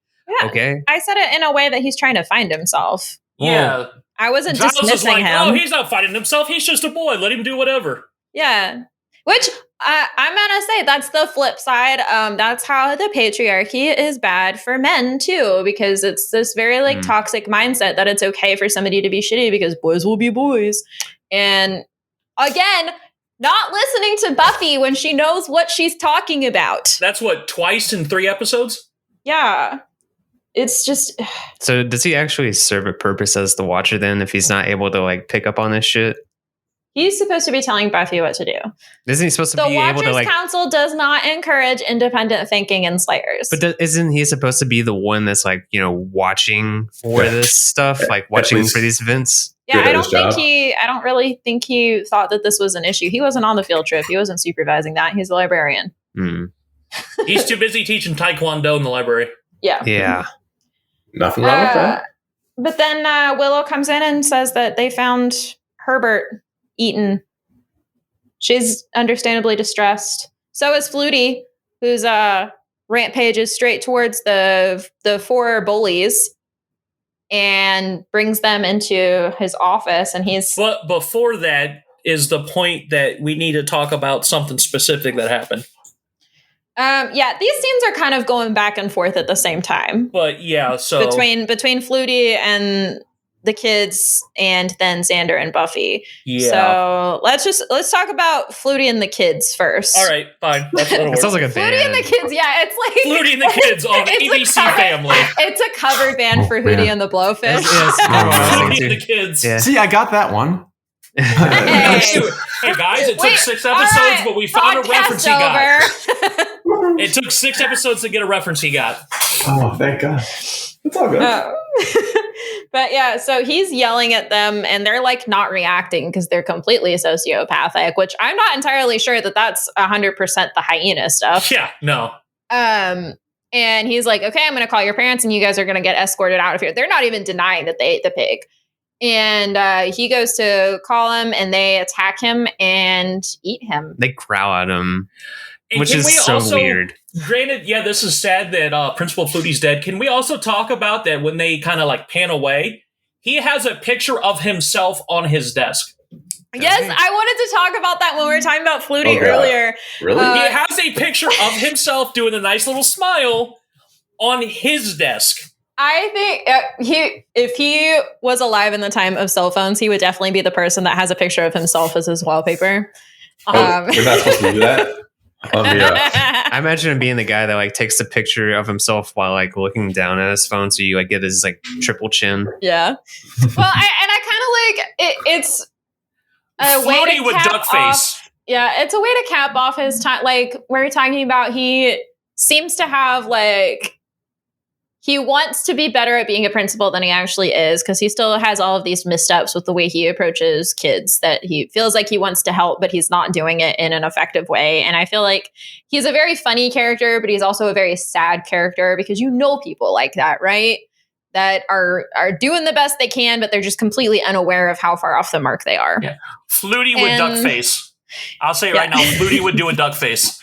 Speaker 4: okay.
Speaker 2: I said it in a way that he's trying to find himself.
Speaker 3: Yeah.
Speaker 2: I wasn't
Speaker 3: Giles
Speaker 2: dismissing him.
Speaker 3: Oh, he's not finding himself. He's just a boy. Let him do whatever.
Speaker 2: Yeah. Which I'm going to say that's the flip side. That's how the patriarchy is bad for men, too, because it's this very like toxic mindset that it's okay for somebody to be shitty because boys will be boys. And again, not listening to Buffy when she knows what she's talking about.
Speaker 3: That's what, twice in 3 episodes?
Speaker 2: Yeah. It's just.
Speaker 4: So does he actually serve a purpose as the Watcher then if he's not able to like pick up on this shit?
Speaker 2: He's supposed to be telling Buffy what to do.
Speaker 4: Isn't he supposed to be able to like...
Speaker 2: The Watchers Council does not encourage independent thinking in Slayers.
Speaker 4: But isn't he supposed to be the one that's like, you know, watching for this stuff? Like watching for these events?
Speaker 2: Yeah, I don't really think he thought that this was an issue. He wasn't on the field trip. He wasn't supervising that. He's a librarian.
Speaker 3: He's too busy teaching Taekwondo in the library.
Speaker 4: Yeah.
Speaker 5: Nothing wrong with that.
Speaker 2: But then Willow comes in and says that they found Herbert eaten. She's understandably distressed. So is Flutie, whose rampages straight towards the 4 bullies and brings them into his office. And he's.
Speaker 3: But before that is the point that we need to talk about something specific that happened.
Speaker 2: These scenes are kind of going back and forth at the same time.
Speaker 3: But yeah, so
Speaker 2: between Flutie and the kids and then Xander and Buffy.
Speaker 3: Yeah.
Speaker 2: So let's talk about Flutie and the kids first.
Speaker 3: All right, fine.
Speaker 4: That sounds like a band.
Speaker 2: Flutie and the kids, yeah, it's like
Speaker 3: Flutie and the Kids on ABC Family.
Speaker 2: It's a cover band for Hootie and the Blowfish.
Speaker 3: Flutie and the Kids.
Speaker 1: Yeah. See, I got that one.
Speaker 3: Hey guys, it took 6 episodes, but we found a reference he got. It took 6 episodes to get a reference he got.
Speaker 5: Oh, thank God. It's all good.
Speaker 2: But yeah, so he's yelling at them and they're like not reacting because they're completely sociopathic, which I'm not entirely sure that that's 100% the hyena stuff.
Speaker 3: Yeah, no.
Speaker 2: And he's like, okay, I'm going to call your parents and you guys are going to get escorted out of here. They're not even denying that they ate the pig. And he goes to call him and they attack him and eat him.
Speaker 4: They growl at him,
Speaker 3: and
Speaker 4: which is so weird.
Speaker 3: Granted, yeah, this is sad that Principal Flutie's dead. Can we also talk about that when they kind of like pan away? He has a picture of himself on his desk.
Speaker 2: Yes, I wanted to talk about that when we were talking about Flutie earlier.
Speaker 5: Really?
Speaker 3: He has a picture of himself doing a nice little smile on his desk.
Speaker 2: I think if he was alive in the time of cell phones, he would definitely be the person that has a picture of himself as his wallpaper.
Speaker 5: We're not supposed to do that.
Speaker 4: I imagine him being the guy that like takes a picture of himself while like looking down at his phone, so you like get his like triple chin.
Speaker 2: Yeah. Well, I kind of like it's a way to
Speaker 3: with
Speaker 2: cap
Speaker 3: duck
Speaker 2: off.
Speaker 3: face.
Speaker 2: Yeah, it's a way to cap off his time. Like we're talking about, he seems to have like. He wants to be better at being a principal than he actually is, because he still has all of these missteps with the way he approaches kids that he feels like he wants to help, but he's not doing it in an effective way. And I feel like he's a very funny character, but he's also a very sad character, because you know people like that, right? That are doing the best they can, but they're just completely unaware of how far off the mark they are.
Speaker 3: Yeah. Flutie with duck face. I'll say it right now, Flutie would do a duck face.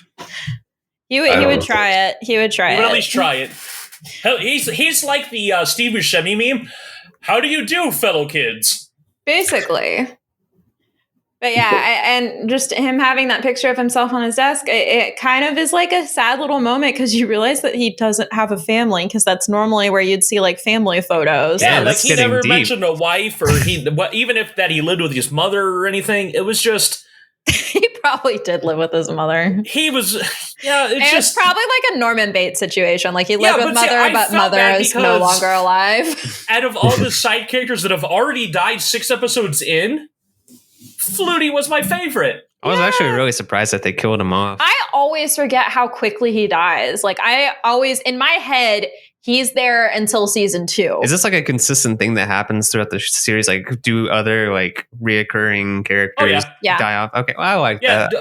Speaker 2: He would try it. He would try it.
Speaker 3: He would at least try it. He's like the Steve Buscemi meme. How do you do, fellow kids?
Speaker 2: Basically. But yeah, and just him having that picture of himself on his desk, it kind of is like a sad little moment, because you realize that he doesn't have a family, because that's normally where you'd see like family photos.
Speaker 3: Yeah, like he never mentioned a wife, or even if that he lived with his mother or anything. It was just...
Speaker 2: He probably did live with his mother.
Speaker 3: He was, yeah.
Speaker 2: It's probably like a Norman Bates situation. Like he lived with mother, but mother is no longer alive.
Speaker 3: Out of all the side characters that have already died 6 episodes in, Flutie was my favorite.
Speaker 4: I was actually really surprised that they killed him off.
Speaker 2: I always forget how quickly he dies. Like I always, in my head, he's there until season 2.
Speaker 4: Is this like a consistent thing that happens throughout the series? Like, do other like reoccurring characters die off? Okay, well, I like that.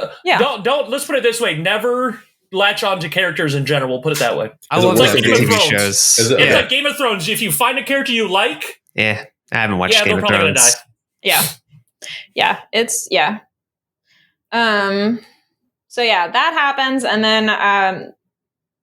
Speaker 3: Don't. Let's put it this way: never latch on to characters in general. We'll put it that way.
Speaker 4: I love
Speaker 3: like
Speaker 4: Game of TV shows.
Speaker 3: It's like Game of Thrones. If you find a character you like,
Speaker 4: I haven't watched Game of Thrones. Gonna die.
Speaker 2: So that happens, and then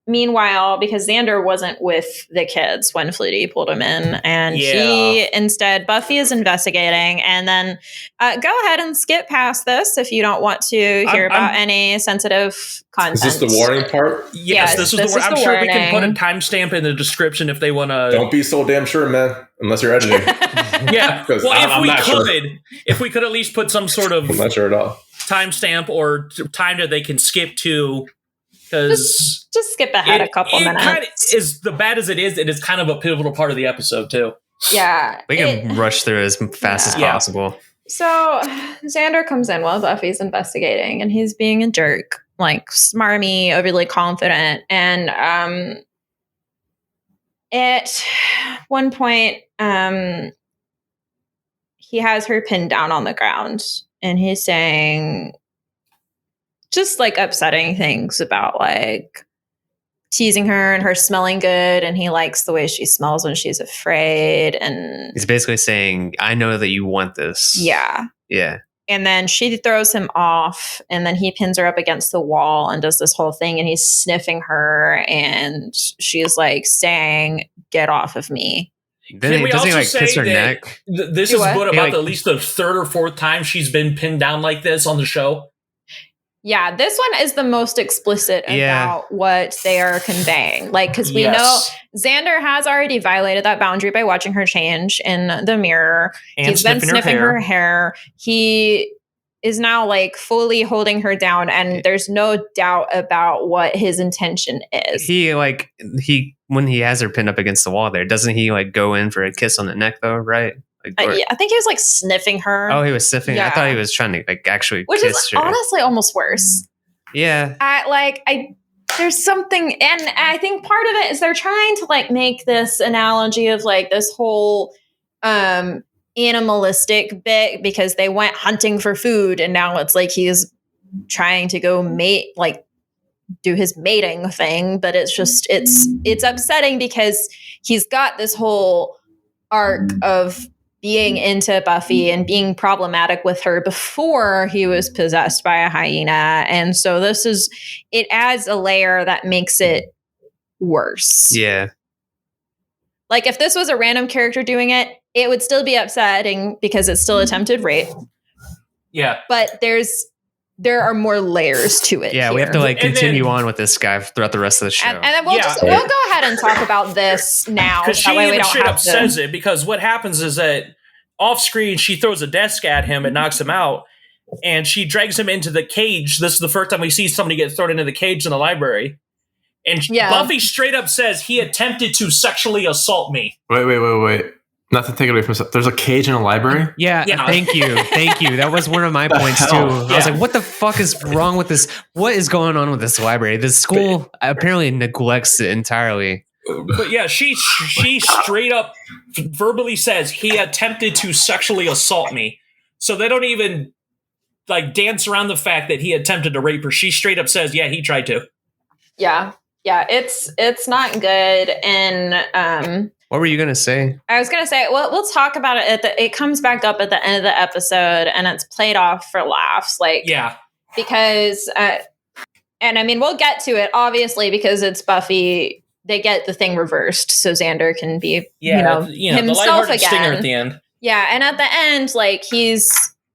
Speaker 2: meanwhile, because Xander wasn't with the kids when Flutie pulled him in, and he instead, Buffy is investigating, and then go ahead and skip past this if you don't want to hear about any sensitive content.
Speaker 5: Is this the warning part?
Speaker 3: Yes, this is the warning. I'm sure we can put a timestamp in the description if they want to.
Speaker 5: Don't be so damn sure, man, unless you're editing.
Speaker 3: If we could at least put some sort of
Speaker 5: I'm not sure at all.
Speaker 3: timestamp or time that they can skip to. Because
Speaker 2: just skip ahead a couple minutes.
Speaker 3: Kind of is the bad as it is kind of a pivotal part of the episode too.
Speaker 2: Yeah,
Speaker 4: we can rush through as fast as possible.
Speaker 2: So Xander comes in while Buffy's investigating, and he's being a jerk, like smarmy, overly confident, and at one point, he has her pinned down on the ground, and he's saying just like upsetting things about like teasing her and her smelling good, and he likes the way she smells when she's afraid, and
Speaker 4: he's basically saying, I know that you want this.
Speaker 2: Yeah. And then she throws him off, and then he pins her up against the wall and does this whole thing, and he's sniffing her, and she's like saying, get off of me.
Speaker 3: Can we also say kiss her neck? This is about at least the 3rd or 4th time she's been pinned down like this on the show.
Speaker 2: Yeah, this one is the most explicit about what they are conveying. Like, because we know Xander has already violated that boundary by watching her change in the mirror.
Speaker 3: And
Speaker 2: he's been sniffing her hair. He is now like fully holding her down, and there's no doubt about what his intention is.
Speaker 4: When he has her pinned up against the wall there, doesn't he like go in for a kiss on the neck though, right?
Speaker 2: I think he was like sniffing her.
Speaker 4: Oh, he was sniffing. Yeah. I thought he was trying to like actually kiss her. Which is
Speaker 2: honestly almost worse.
Speaker 4: Yeah.
Speaker 2: There's something, and I think part of it is they're trying to like make this analogy of like this whole animalistic bit, because they went hunting for food, and now it's like he's trying to go mate, like do his mating thing, but it's just it's upsetting because he's got this whole arc of being into Buffy and being problematic with her before he was possessed by a hyena. And so it adds a layer that makes it worse.
Speaker 4: Yeah.
Speaker 2: Like if this was a random character doing it, it would still be upsetting because it's still attempted rape.
Speaker 3: Yeah.
Speaker 2: But there's there are more layers to it.
Speaker 4: Yeah,
Speaker 2: here.
Speaker 4: we have to like continue on with this guy throughout the rest of the show.
Speaker 2: And then we'll go ahead and talk about this now.
Speaker 3: Because she even straight up says it, because what happens is that off screen, she throws a desk at him and knocks him out, and she drags him into the cage. This is the first time we see somebody get thrown into the cage in the library. And Buffy straight up says he attempted to sexually assault me.
Speaker 5: Wait. Not to take it away from us. There's a cage in a library?
Speaker 4: Yeah. Thank you. That was one of my points, too. I was like, what the fuck is wrong with this? What is going on with this library? The school apparently neglects it entirely.
Speaker 3: But yeah, she straight up verbally says he attempted to sexually assault me. So they don't even like dance around the fact that he attempted to rape her. She straight up says, yeah, he tried to.
Speaker 2: Yeah, it's not good. And
Speaker 4: what were you gonna say?
Speaker 2: I was gonna say, well, we'll talk about it. It comes back up at the end of the episode, and it's played off for laughs. Because, and I mean, we'll get to it obviously because it's Buffy. They get the thing reversed, so Xander can be, himself
Speaker 3: the lighthearted
Speaker 2: again.
Speaker 3: Stinger at the end.
Speaker 2: Yeah, and at the end, like he's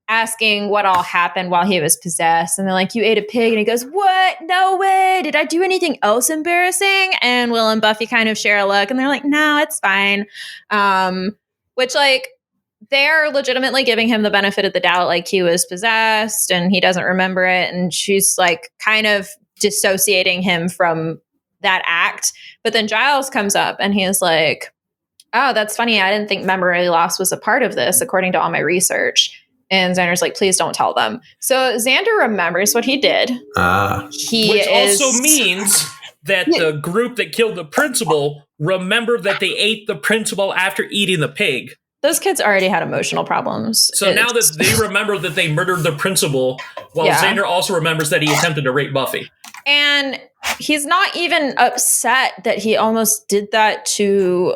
Speaker 2: asking what all happened while he was possessed, and they're like, "You ate a pig," and he goes, "What? No way! Did I do anything else embarrassing?" And Will and Buffy kind of share a look, and they're like, "No, it's fine." Which like they're legitimately giving him the benefit of the doubt, like he was possessed and he doesn't remember it, and she's like kind of dissociating him from that act. But then Giles comes up and he's like, "Oh, that's funny. I didn't think memory loss was a part of this, according to all my research." And Xander's like, "Please don't tell them." So Xander remembers what he did.
Speaker 3: Which also means that the group that killed the principal remembered that they ate the principal after eating the pig.
Speaker 2: Those kids already had emotional problems.
Speaker 3: So now that they remember that they murdered the principal, while Xander also remembers that he attempted to rape Buffy.
Speaker 2: And he's not even upset that he almost did that to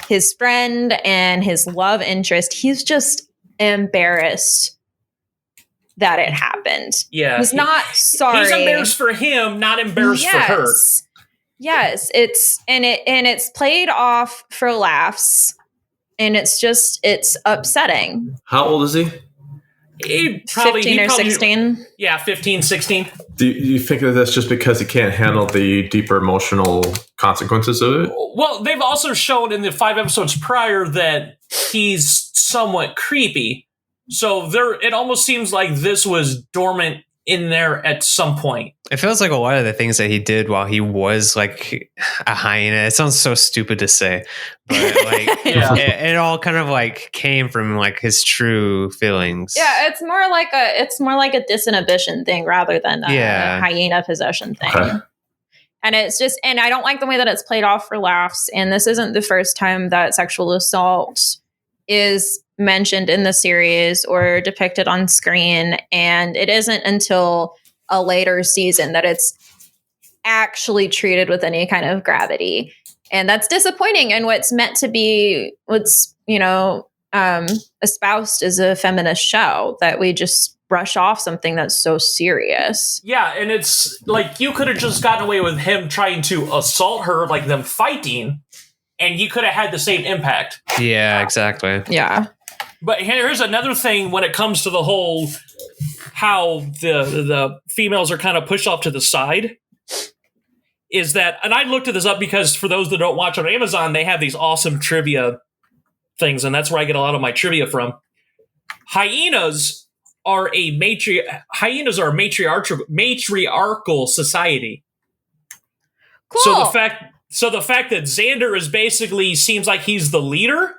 Speaker 2: his friend and his love interest. He's just embarrassed that it happened.
Speaker 3: Yeah.
Speaker 2: He's not sorry.
Speaker 3: He's embarrassed for him, not embarrassed for her.
Speaker 2: Yes. It's played off for laughs. And it's upsetting.
Speaker 5: How old is he?
Speaker 3: He probably
Speaker 2: 15 or 16.
Speaker 3: Yeah, 15, 16.
Speaker 5: Do you think that that's just because he can't handle the deeper emotional consequences of it?
Speaker 3: Well, they've also shown in the 5 episodes prior that he's somewhat creepy. So it almost seems like this was dormant in there at some point.
Speaker 4: It feels like a lot of the things that he did while he was like a hyena. It sounds so stupid to say, but like it all kind of like came from like his true feelings.
Speaker 2: Yeah, it's more like a disinhibition thing rather than a hyena possession thing. Okay. And it's just, and I don't like the way that it's played off for laughs. And this isn't the first time that sexual assault is mentioned in the series or depicted on screen. And it isn't until a later season that it's actually treated with any kind of gravity. And that's disappointing. And what's meant to be, espoused as a feminist show, that we just brush off something that's so serious.
Speaker 3: Yeah, and it's like you could have just gotten away with him trying to assault her, like them fighting, and you could have had the same impact.
Speaker 4: Yeah, exactly.
Speaker 2: Yeah.
Speaker 3: But here's another thing when it comes to the whole how the females are kind of pushed off to the side is that, and I looked this up because for those that don't watch on Amazon, they have these awesome trivia things, and that's where I get a lot of my trivia from. Hyenas are a matriarchal society.
Speaker 2: Cool.
Speaker 3: So the fact that Xander is basically seems like he's the leader.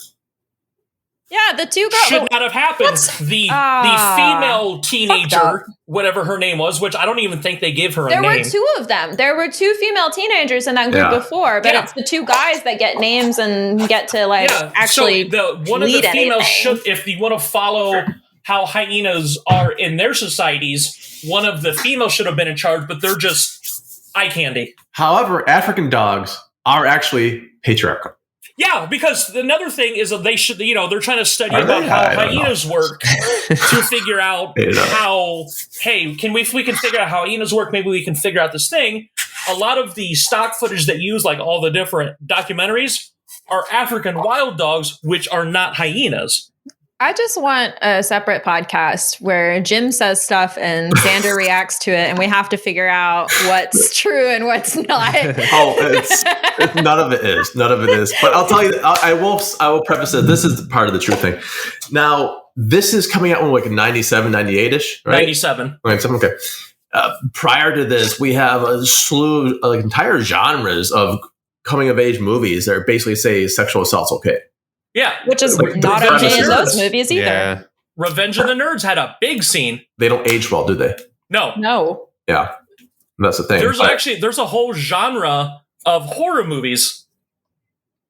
Speaker 2: Yeah, the two girls
Speaker 3: should not have happened. The female teenager, whatever her name was, which I don't even think they give her a name.
Speaker 2: There were 2 of them. There were 2 female teenagers in that group before, but it's the 2 guys that get names and get to actually
Speaker 3: so one of the females should, if you want to follow how hyenas are in their societies, one of the females should have been in charge, but they're just eye candy.
Speaker 5: However, African dogs are actually patriarchal.
Speaker 3: Yeah, because another thing is that they should, they're trying to study about how hyenas work to figure out how, hey, if we can figure out how hyenas work, maybe we can figure out this thing. A lot of the stock footage that use like all the different documentaries are African wild dogs, which are not hyenas.
Speaker 2: I just want a separate podcast where Jim says stuff and Xander reacts to it, and we have to figure out what's true and what's not.
Speaker 5: It's none of it is. None of it is. But I'll tell you, I will preface it. This is part of the true thing. Now, this is coming out in like 97, 98-ish, right?
Speaker 3: 97.
Speaker 5: 97, okay. Prior to this, we have a slew of entire genres of coming-of-age movies that basically say sexual assault's okay.
Speaker 3: Yeah.
Speaker 2: Which is not okay in those movies either.
Speaker 4: Yeah.
Speaker 3: Revenge of the Nerds had a big scene.
Speaker 5: They don't age well, do they?
Speaker 3: No.
Speaker 5: Yeah. That's the thing.
Speaker 3: There's a whole genre of horror movies.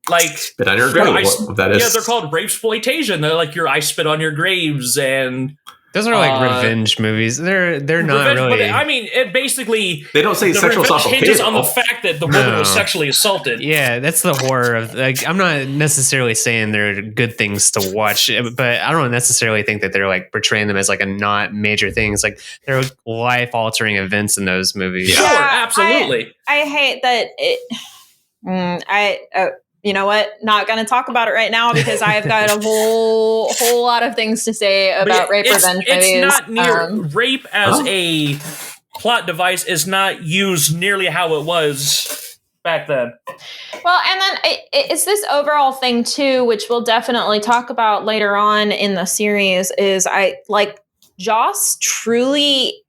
Speaker 3: Like
Speaker 5: Spit on Your Grave. What that is.
Speaker 3: Yeah, they're called rape-sploitation. They're like I spit on your graves, and
Speaker 4: those are like revenge movies. They're not really.
Speaker 3: But I mean, it basically
Speaker 5: they don't say sexual assault
Speaker 3: hinges on the fact that the woman was sexually assaulted.
Speaker 4: Yeah, that's the horror of. Like, I'm not necessarily saying they're good things to watch, but I don't necessarily think that they're like portraying them as like a not major thing. It's like they're life-altering events in those movies.
Speaker 3: Sure, absolutely.
Speaker 2: I hate that you know what? Not going to talk about it right now because I've got a whole lot of things to say about rape revenge movies.
Speaker 3: It's not near rape as a plot device is not used nearly how it was back then.
Speaker 2: Well, and then it's this overall thing too, which we'll definitely talk about later on in the series. Is Joss truly,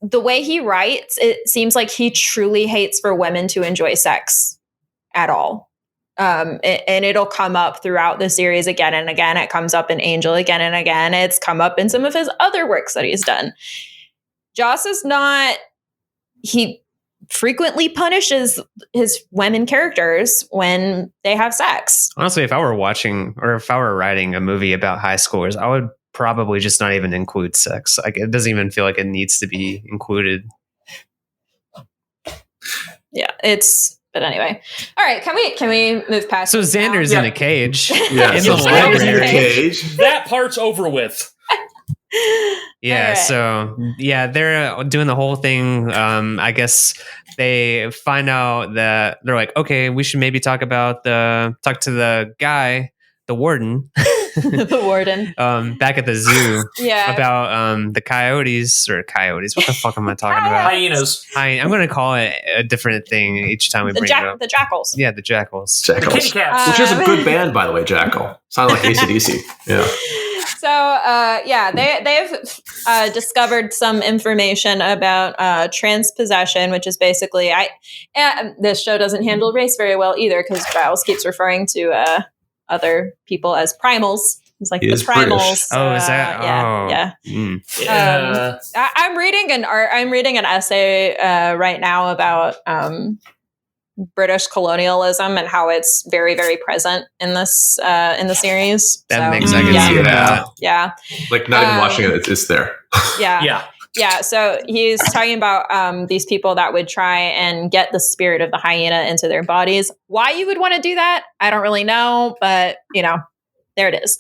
Speaker 2: the way he writes, it seems like he truly hates for women to enjoy sex at all. And it'll come up throughout the series again and again. It comes up in Angel again and again. It's come up in some of his other works that he's done. Joss is not, he frequently punishes his women characters when they have sex.
Speaker 4: Honestly, if I were watching or if I were writing a movie about high schoolers, I would probably just not even include sex. Like, it doesn't even feel like it needs to be included.
Speaker 2: Yeah, but anyway, all right. Can we move past?
Speaker 4: So Xander's in a cage.
Speaker 5: Yeah,
Speaker 4: in
Speaker 5: so
Speaker 4: the
Speaker 5: Xander's in a
Speaker 4: library.
Speaker 5: cage.
Speaker 3: That part's over with.
Speaker 4: Yeah.
Speaker 2: Right.
Speaker 4: So they're doing the whole thing. I guess they find out that they're like, okay, we should maybe talk to the guy, the warden.
Speaker 2: The warden.
Speaker 4: Back at the zoo.
Speaker 2: Yeah.
Speaker 4: About the coyotes. What the fuck am I talking about?
Speaker 3: Hyenas.
Speaker 4: I'm going to call it a different thing each time we bring it up.
Speaker 2: The jackals.
Speaker 4: Yeah, the jackals.
Speaker 3: The kitty cats.
Speaker 5: Which is a good band, by the way, Jackal. Sounded like AC/DC. Yeah.
Speaker 2: So, they've discovered some information about transpossession, which is basically, this show doesn't handle race very well either because Giles keeps referring to other people as primals. It's like the primals.
Speaker 5: British.
Speaker 4: Oh, is that?
Speaker 2: Yeah.
Speaker 4: Mm.
Speaker 3: Yeah.
Speaker 2: I'm reading an essay right now about British colonialism and how it's very, very present in this in the series.
Speaker 4: That makes I can see that.
Speaker 2: Yeah.
Speaker 5: Like not even watching it, it's there.
Speaker 2: Yeah. Yeah, so he's talking about these people that would try and get the spirit of the hyena into their bodies. Why you would want to do that, I don't really know, but, there it is.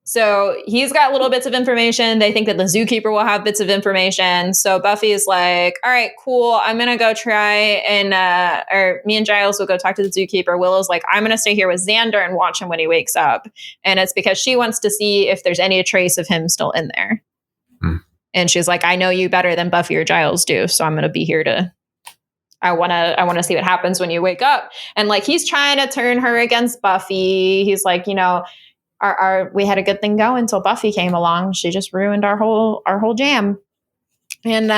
Speaker 2: So he's got little bits of information. They think that the zookeeper will have bits of information. So Buffy is like, all right, cool. I'm going to go try and, or me and Giles will go talk to the zookeeper. Willow's like, I'm going to stay here with Xander and watch him when he wakes up. And it's because she wants to see if there's any trace of him still in there.
Speaker 5: Hmm.
Speaker 2: And she's like, I know you better than Buffy or Giles do. So I'm going to be here I want to see what happens when you wake up. And like, he's trying to turn her against Buffy. He's like, we had a good thing going until Buffy came along. She just ruined our whole jam. And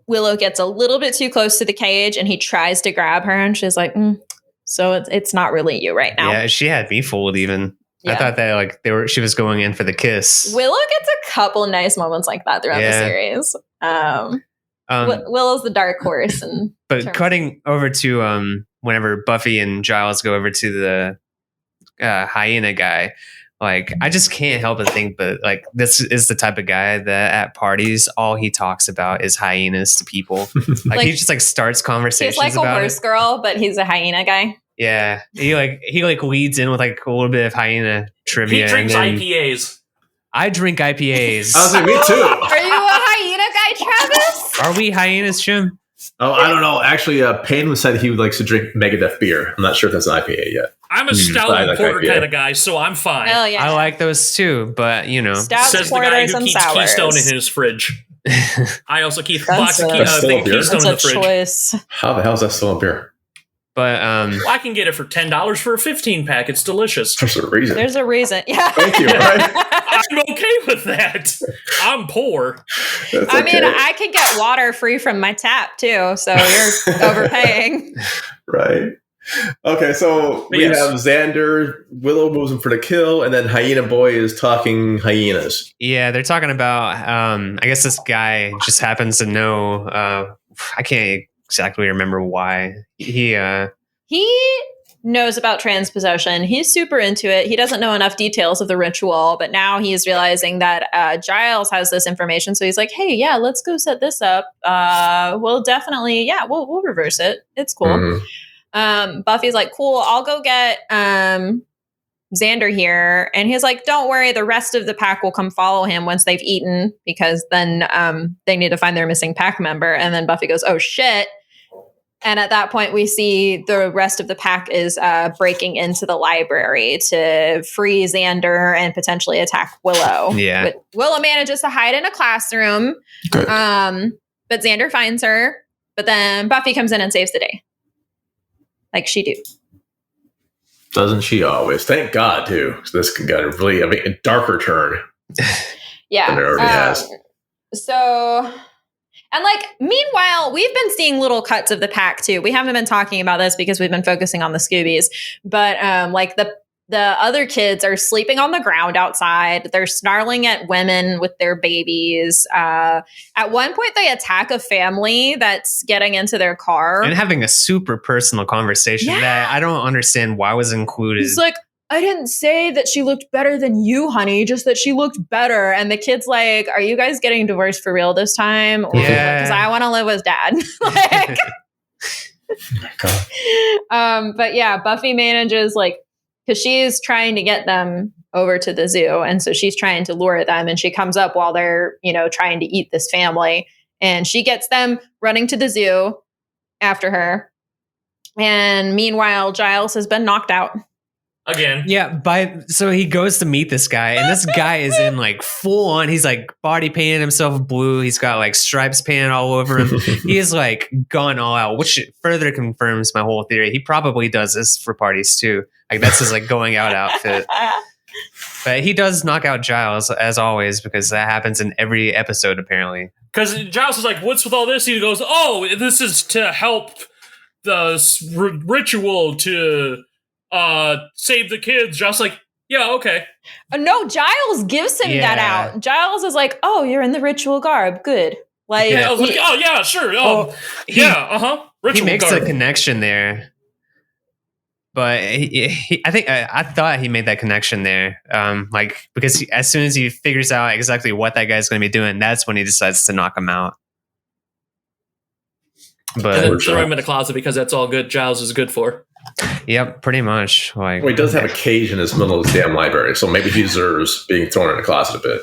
Speaker 2: Willow gets a little bit too close to the cage and he tries to grab her and she's like, so it's not really you right now.
Speaker 4: Yeah, she had me fooled even.
Speaker 2: Yeah.
Speaker 4: I thought that she was going in for the kiss.
Speaker 2: Willow gets a couple nice moments like that throughout the series. Willow's the dark horse.
Speaker 4: But cutting over to whenever Buffy and Giles go over to the hyena guy, like I just can't help but think, but like this is the type of guy that at parties all he talks about is hyenas to people. Like he just like starts conversations.
Speaker 2: He's like a horse girl, but he's a hyena guy.
Speaker 4: Yeah, he leads in with like a little bit of hyena trivia.
Speaker 3: He drinks IPAs.
Speaker 4: I drink IPAs.
Speaker 5: I was like, me too.
Speaker 2: Are you a hyena guy, Travis?
Speaker 4: Are we hyenas, Jim?
Speaker 5: Oh, I don't know. Actually, Payne said he likes to drink Megadeth beer. I'm not sure if that's an IPA yet.
Speaker 3: I'm a stout and porter kind of guy, so I'm fine.
Speaker 2: Hell yeah.
Speaker 4: I like those too, but
Speaker 2: Stouts,
Speaker 3: says the guy who keeps
Speaker 2: sours.
Speaker 3: Keystone in his fridge. I also keep
Speaker 5: That's
Speaker 3: Keystone in the fridge.
Speaker 2: Choice.
Speaker 5: How the hell is that still a beer?
Speaker 4: But
Speaker 3: well, I can get it for $10 for a 15-pack. It's delicious.
Speaker 5: There's a reason.
Speaker 2: There's a reason. Yeah.
Speaker 5: Thank you. Right?
Speaker 3: I'm okay with that. I'm poor.
Speaker 2: I mean, I can get water free from my tap too, so you're overpaying.
Speaker 5: Right. Okay, so we have Xander. Willow moves him for the kill, and then Hyena Boy is talking hyenas.
Speaker 4: Yeah, they're talking about. I guess this guy just happens to know. I can't exactly remember why he
Speaker 2: knows about transpossession. He's super into it. He doesn't know enough details of the ritual, but now he's realizing that Giles has this information. So he's like, "Hey, yeah, let's go set this up. We'll definitely, we'll reverse it. It's cool." Mm-hmm. Buffy's like, "Cool, I'll go get Xander here," and he's like, "Don't worry, the rest of the pack will come follow him once they've eaten, because then they need to find their missing pack member." And then Buffy goes, "Oh shit." And at that point, we see the rest of the pack is breaking into the library to free Xander and potentially attack Willow.
Speaker 4: Yeah.
Speaker 2: But Willow manages to hide in a classroom. Good. But Xander finds her. But then Buffy comes in and saves the day. Like she do.
Speaker 5: Doesn't she always? Thank God, too. So this got a really a darker turn.
Speaker 2: Yeah.
Speaker 5: Than it already has.
Speaker 2: So... And like, meanwhile, we've been seeing little cuts of the pack too. We haven't been talking about this because we've been focusing on the Scoobies, but like the other kids are sleeping on the ground outside. They're snarling at women with their babies. At one point, they attack a family that's getting into their car
Speaker 4: and having a super personal conversation that I don't understand why was included.
Speaker 2: It's like, "I didn't say that she looked better than you, honey, just that she looked better." And the kid's like, "Are you guys getting divorced for real this time?
Speaker 4: Yeah.
Speaker 2: Because I want to live with dad." Like, but yeah, Buffy manages, like, because she's trying to get them over to the zoo. And so she's trying to lure them. And she comes up while they're, trying to eat this family. And she gets them running to the zoo after her. And meanwhile, Giles has been knocked out.
Speaker 3: Again.
Speaker 4: Yeah, so he goes to meet this guy, and this guy is in like full on, he's like body painted himself blue, he's got like stripes painted all over him. He is like gone all out, which further confirms my whole theory. He probably does this for parties too. Like that's his like going out outfit. But he does knock out Giles as always, because that happens in every episode apparently.
Speaker 3: Because Giles is like, "What's with all this?" He goes, "Oh, this is to help the ritual to save the kids." Just like, yeah, okay.
Speaker 2: No, Giles gives him that out. Giles is like, "Oh, you're in the ritual garb. Good." Like,
Speaker 3: I was like, "Oh yeah, sure. Ritual
Speaker 4: he makes
Speaker 3: garb.
Speaker 4: a connection there. But I thought he made that connection there. Like, because as soon as he figures out exactly what that guy's going to be doing, that's when he decides to knock him out. But
Speaker 3: and then throw him in a closet because that's all good Giles is good for.
Speaker 4: Yep, pretty much. Like,
Speaker 5: well, he does have a cage in his middle of his damn library, so maybe he deserves being thrown in a closet a bit.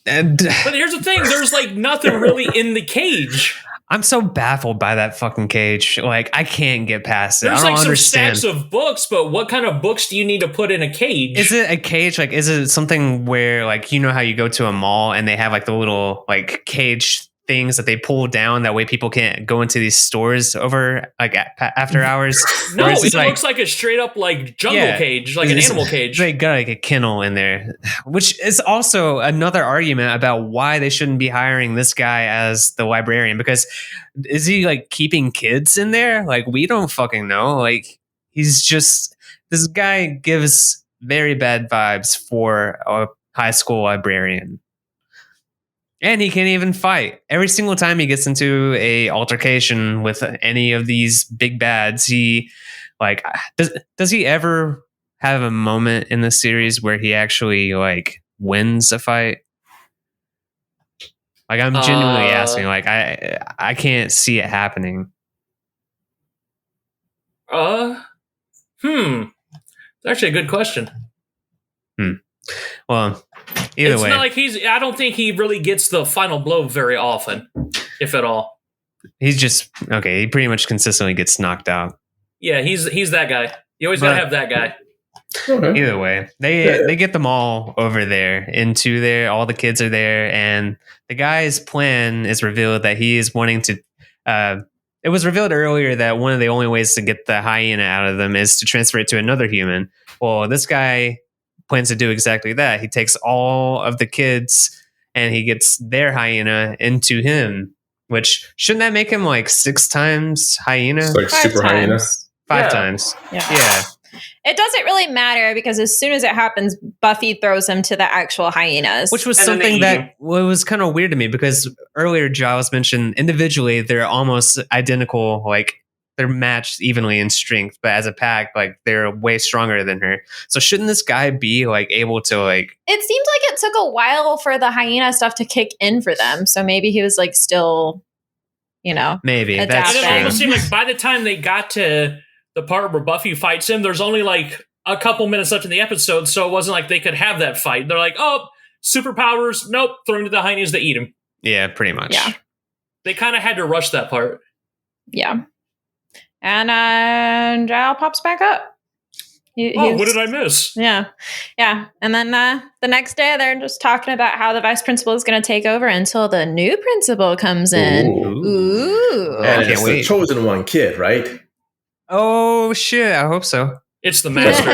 Speaker 3: But here's the thing: there's like nothing really in the cage.
Speaker 4: I'm so baffled by that fucking cage. Like, I can't get past it.
Speaker 3: There's
Speaker 4: I don't
Speaker 3: like
Speaker 4: understand.
Speaker 3: some stacks of books, but what kind of books do you need to put in a cage?
Speaker 4: Is it a cage? Like, is it something where, like, you know how you go to a mall and they have like the little like cage things that they pull down that way people can't go into these stores over like after hours?
Speaker 3: No, it looks like a straight up like jungle cage, like an animal cage.
Speaker 4: They got like a kennel in there, which is also another argument about why they shouldn't be hiring this guy as the librarian, because is he like keeping kids in there? Like, we don't fucking know. Like, he's just, this guy gives very bad vibes for a high school librarian. And he can't even fight. Every single time he gets into a altercation with any of these big bads, he like does he ever have a moment in the series where he actually like wins a fight? Like, I'm genuinely asking. Like, I can't see it happening.
Speaker 3: That's actually a good question.
Speaker 4: Well, either way,
Speaker 3: it's not like I don't think he really gets the final blow very often, if at all.
Speaker 4: He's just okay. He pretty much consistently gets knocked out.
Speaker 3: Yeah, he's that guy. You always gotta have that guy.
Speaker 5: Okay.
Speaker 4: Either way, they get them all over there into there. All the kids are there, and the guy's plan is revealed that he is wanting to. It was revealed earlier that one of the only ways to get the hyena out of them is to transfer it to another human. Well, this guy plans to do exactly that. He takes all of the kids and he gets their hyena into him. Which shouldn't that make him like 6 times hyena?
Speaker 5: It's like super hyena.
Speaker 4: 5 times. Yeah.
Speaker 2: It doesn't really matter because as soon as it happens, Buffy throws him to the actual hyenas.
Speaker 4: Which was something that was kind of weird to me because earlier Giles mentioned individually they're almost identical, like they're matched evenly in strength, but as a pack, like they're way stronger than her. So shouldn't this guy be like able to like?
Speaker 2: It seemed like it took a while for the hyena stuff to kick in for them, so maybe he was like still,
Speaker 4: maybe
Speaker 2: adapting.
Speaker 4: that's
Speaker 3: And it
Speaker 4: true.
Speaker 3: almost seemed like by the time they got to the part where Buffy fights him, there's only like a couple minutes left in the episode, so it wasn't like they could have that fight. They're like, oh, superpowers, nope, throw him to the hyenas to eat him.
Speaker 4: Yeah, pretty much.
Speaker 2: Yeah.
Speaker 3: They kind of had to rush that part.
Speaker 2: Yeah. And Giles pops back up.
Speaker 3: What did I miss?
Speaker 2: Yeah. Yeah. And then the next day, they're just talking about how the vice principal is going to take over until the new principal comes in. Ooh.
Speaker 5: And
Speaker 4: can't
Speaker 5: it's
Speaker 4: wait.
Speaker 5: the chosen one kid, right?
Speaker 4: Oh, shit. I hope so.
Speaker 3: It's the master.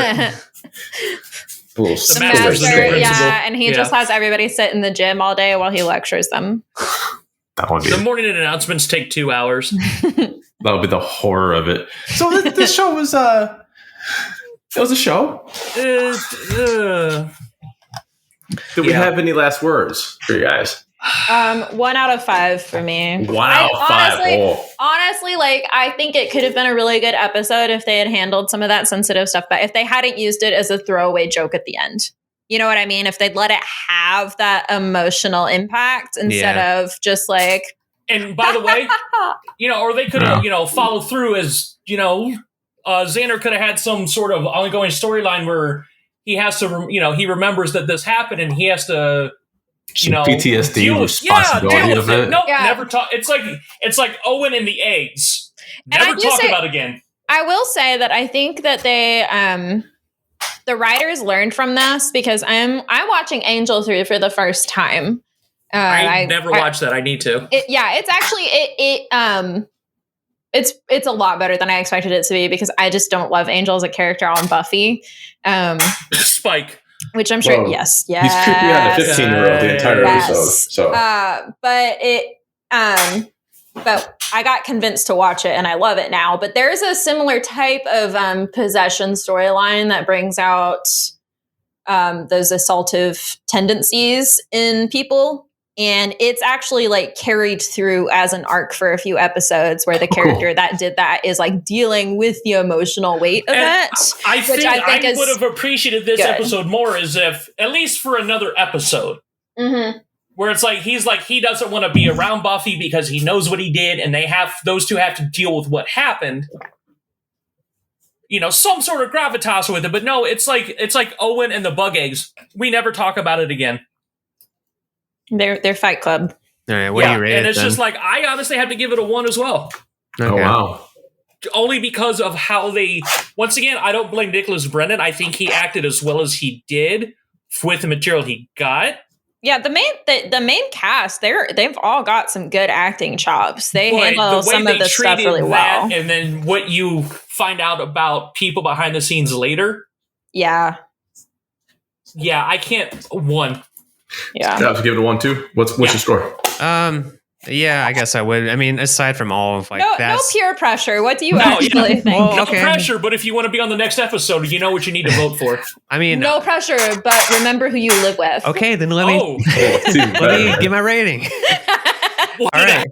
Speaker 5: The little
Speaker 3: The
Speaker 2: The
Speaker 3: master's the new
Speaker 2: master,
Speaker 3: principal.
Speaker 2: yeah, and he just has everybody sit in the gym all day while he lectures them.
Speaker 5: That would be
Speaker 3: The morning announcements take 2 hours.
Speaker 5: that would be the horror of it. So this show was it was a show. Did we have any last words for you guys?
Speaker 2: 1 out of 5 for me.
Speaker 5: Wow,
Speaker 2: Honestly, like I think it could have been a really good episode if they had handled some of that sensitive stuff, but if they hadn't used it as a throwaway joke at the end. You know what I mean? If they'd let it have that emotional impact instead of just like.
Speaker 3: And by the way, or they could have, followed through as, Xander could have had some sort of ongoing storyline where he has to, he remembers that this happened and he has to,
Speaker 5: PTSD responsibility
Speaker 3: deal
Speaker 5: of
Speaker 3: with
Speaker 5: it.
Speaker 3: Nope, never talk. It's like Owen and the eggs. Never talk about again.
Speaker 2: I will say that I think that they, the writers learned from this because I'm watching Angel 3 for the first time.
Speaker 3: I never watched that. I need to.
Speaker 2: It's actually it's a lot better than I expected it to be because I just don't love Angel as a character on Buffy.
Speaker 3: Spike.
Speaker 2: Which I'm sure,
Speaker 5: Whoa.
Speaker 2: yes.
Speaker 5: He's creepy on the 15-year-old the entire episode. So,
Speaker 2: but I got convinced to watch it and I love it now. But there's a similar type of possession storyline that brings out those assaultive tendencies in people. And it's actually like carried through as an arc for a few episodes where the character that did that is like dealing with the emotional weight of it.
Speaker 3: I think I would have appreciated this episode more as if, at least for another episode, where it's like he doesn't want to be around Buffy because he knows what he did, and those two have to deal with what happened. Some sort of gravitas with it, but no, it's like Owen and the bug eggs. We never talk about it again.
Speaker 2: They're Fight Club.
Speaker 4: All right, what do you rate it?
Speaker 3: And it's
Speaker 4: then?
Speaker 3: just like I honestly have to give it a 1 as well.
Speaker 4: Okay.
Speaker 5: Oh wow.
Speaker 3: Only because of how they. Once again, I don't blame Nicholas Brennan. I think he acted as well as he did with the material he got.
Speaker 2: Yeah, the main cast, they've all got some good acting chops. They handle some of the stuff really well.
Speaker 3: And then what you find out about people behind the scenes later.
Speaker 2: Yeah.
Speaker 3: Yeah, I can't. 1.
Speaker 2: Yeah.
Speaker 5: You have to give it a 1 too. What's your score?
Speaker 4: Yeah, I guess I would. I mean, aside from all of
Speaker 2: no peer pressure. What do you actually think?
Speaker 4: Well,
Speaker 3: no
Speaker 4: okay.
Speaker 3: pressure, but if you want to be on the next episode, you know what you need to vote for.
Speaker 4: I mean,
Speaker 2: no pressure, but remember who you live with.
Speaker 4: Okay, then let me get my rating.
Speaker 3: All
Speaker 4: right.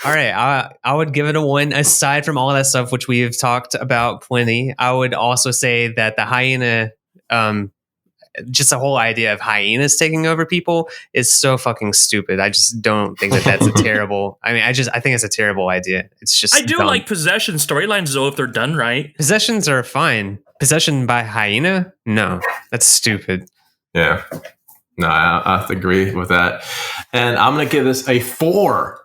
Speaker 4: All right, I would give it a 1. Aside from all that stuff, which we have talked about plenty, I would also say that the hyena, just the whole idea of hyenas taking over people is so fucking stupid. I just don't think that that's a terrible. I mean, I think it's a terrible idea. It's just
Speaker 3: I do
Speaker 4: dumb.
Speaker 3: like possession storylines though if they're done right.
Speaker 4: Possessions are fine. Possession by hyena? No, that's stupid.
Speaker 5: Yeah. No, I have to agree with that. And I'm going to give this a 4.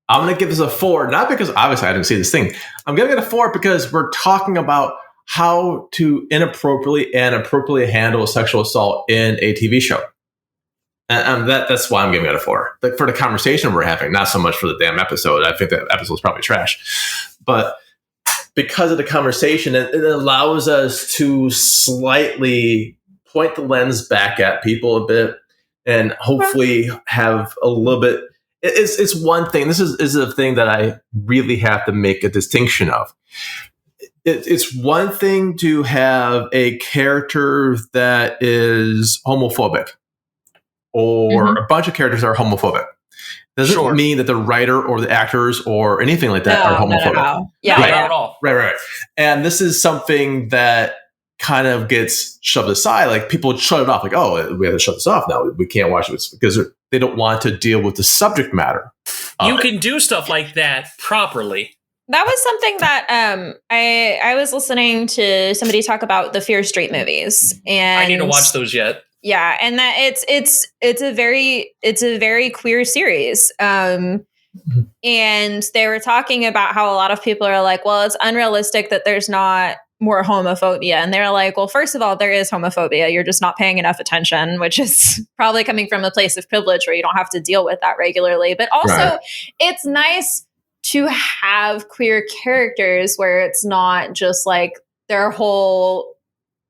Speaker 5: I'm going to give this a 4, not because obviously I didn't see this thing. I'm going to get a 4 because we're talking about how to inappropriately and appropriately handle sexual assault in a TV show. And that's why I'm giving it a 4. For the conversation we're having, not so much for the damn episode. I think that episode is probably trash. But because of the conversation, it allows us to slightly point the lens back at people a bit and hopefully have a little bit. It's one thing. This is a thing that I really have to make a distinction of. It's one thing to have a character that is homophobic or a bunch of characters that are homophobic. Doesn't mean that the writer or the actors or anything like that are homophobic.
Speaker 2: Not at all. Yeah,
Speaker 3: not at all.
Speaker 5: Right. And this is something that kind of gets shoved aside. Like people shut it off. Like, oh, we have to shut this off now. We can't watch this because they don't want to deal with the subject matter.
Speaker 3: You can do stuff like that properly.
Speaker 2: That was something that I was listening to somebody talk about the Fear Street movies, and
Speaker 3: I need to watch those yet.
Speaker 2: Yeah, and that it's a very queer series. And they were talking about how a lot of people are like, well, it's unrealistic that there's not more homophobia. And they're like, well, first of all, there is homophobia. You're just not paying enough attention, which is probably coming from a place of privilege where you don't have to deal with that regularly. But also, it's nice to have queer characters where it's not just like their whole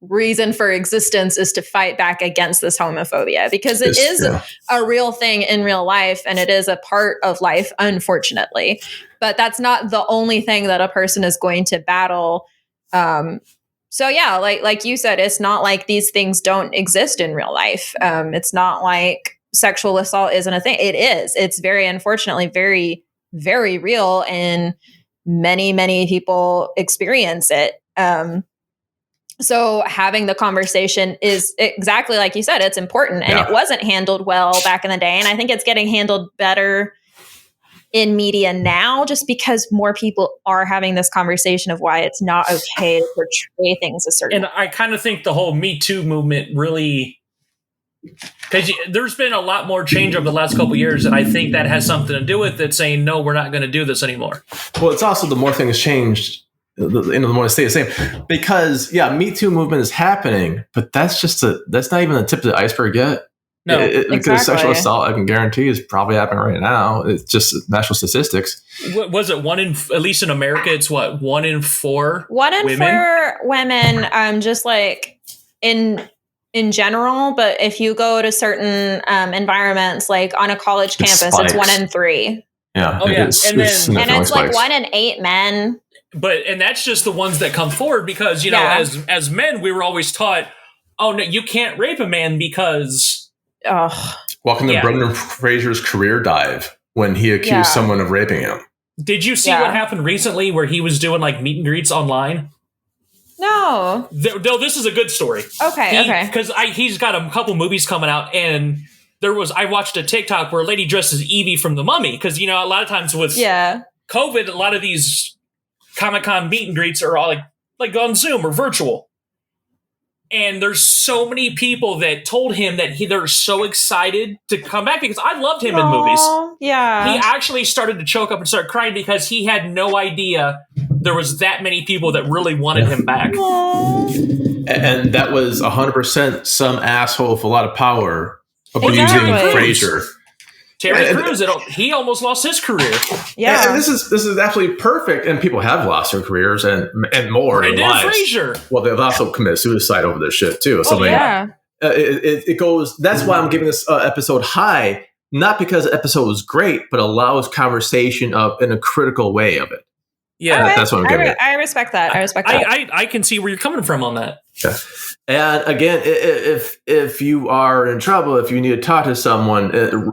Speaker 2: reason for existence is to fight back against this homophobia, because it is a real thing in real life and it is a part of life, unfortunately. But that's not the only thing that a person is going to battle. So yeah, like you said, it's not like these things don't exist in real life. It's not like sexual assault isn't a thing. It is. It's very, unfortunately, very, very real, and many, many people experience it. So having the conversation is exactly like you said, it's important, and it wasn't handled well back in the day. And I think it's getting handled better in media now, just because more people are having this conversation of why it's not okay to portray things a certain way.
Speaker 3: And I kind of think the whole Me Too movement really, because there's been a lot more change over the last couple of years, and I think that has something to do with it, saying, no, we're not going to do this anymore.
Speaker 5: Well, it's also the more things changed, the more they stay the same. Because, Me Too movement is happening, but that's not even the tip of the iceberg yet.
Speaker 3: No,
Speaker 5: because sexual assault, I can guarantee, is probably happening right now. It's just national statistics.
Speaker 3: Was it at least in America, it's what, 1 in 4
Speaker 2: 1 in
Speaker 3: women?
Speaker 2: 4 women, just like in general. But if you go to certain environments, like on a college campus, it's 1 in 3.
Speaker 5: Yeah.
Speaker 3: Oh, yeah. And
Speaker 2: it's like 1 in 8 men.
Speaker 3: And that's just the ones that come forward, because, as men, we were always taught, oh, no, you can't rape a man because...
Speaker 5: Welcome to Brendan Fraser's career dive when he accused someone of raping him.
Speaker 3: Did you see what happened recently where he was doing like meet and greets online?
Speaker 2: No.
Speaker 3: No, this is a good story.
Speaker 2: Okay.
Speaker 3: Because he's got a couple movies coming out, and I watched a TikTok where a lady dressed as Evie from The Mummy, because, a lot of times with COVID, a lot of these Comic-Con meet and greets are all like on Zoom or virtual. And there's so many people that told him that they're so excited to come back, because I loved him in movies.
Speaker 2: Yeah.
Speaker 3: He actually started to choke up and start crying because he had no idea there was that many people that really wanted him back.
Speaker 5: And that was 100% some asshole with a lot of power abusing Fraser.
Speaker 3: Terry Crews, he almost lost his career.
Speaker 2: Yeah,
Speaker 5: and this is absolutely perfect. And people have lost their careers and more in lives.
Speaker 3: Fraser.
Speaker 5: Well, they've also committed suicide over this shit too. So it goes. That's why I'm giving this episode high, not because the episode was great, but allows conversation in a critical way of it.
Speaker 3: Yeah,
Speaker 2: right.
Speaker 5: That's what I'm giving it.
Speaker 2: I respect that.
Speaker 3: I can see where you're coming from on that.
Speaker 5: Yeah. And again, if you are in trouble, if you need to talk to someone,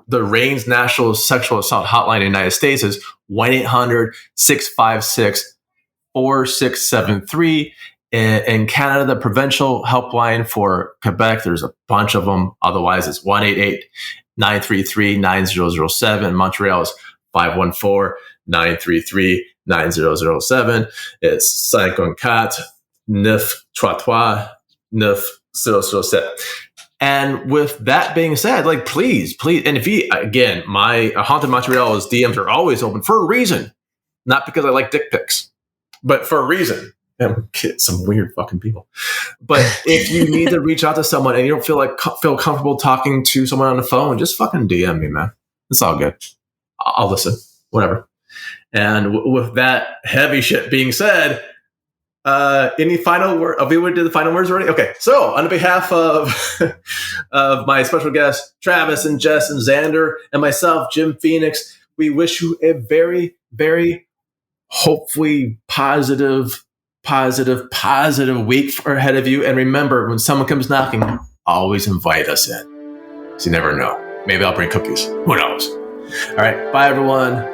Speaker 5: the RAIN's National Sexual Assault Hotline in the United States is 1-800-656-4673. In Canada, the provincial helpline for Quebec, there's a bunch of them. Otherwise, it's 1-888-933-9007. Montreal is 514-933-9007. It's 514-933-9007. And with that being said, like, please, and if you, again, my Haunted Montreal's DMs are always open for a reason, not because I like dick pics, but for a reason. And get some weird fucking people. But if you need to reach out to someone and you don't feel comfortable talking to someone on the phone, just fucking DM me, man. It's all good. I'll listen, whatever. And with that heavy shit being said, any final word? We did the final words already? Okay. So on behalf of of my special guests, Travis and Jess and Xander, and myself, Jim Phoenix, we wish you a very, very hopefully positive week ahead of you. And remember, when someone comes knocking, always invite us in. So you never know. Maybe I'll bring cookies. Who knows? All right. Bye, everyone.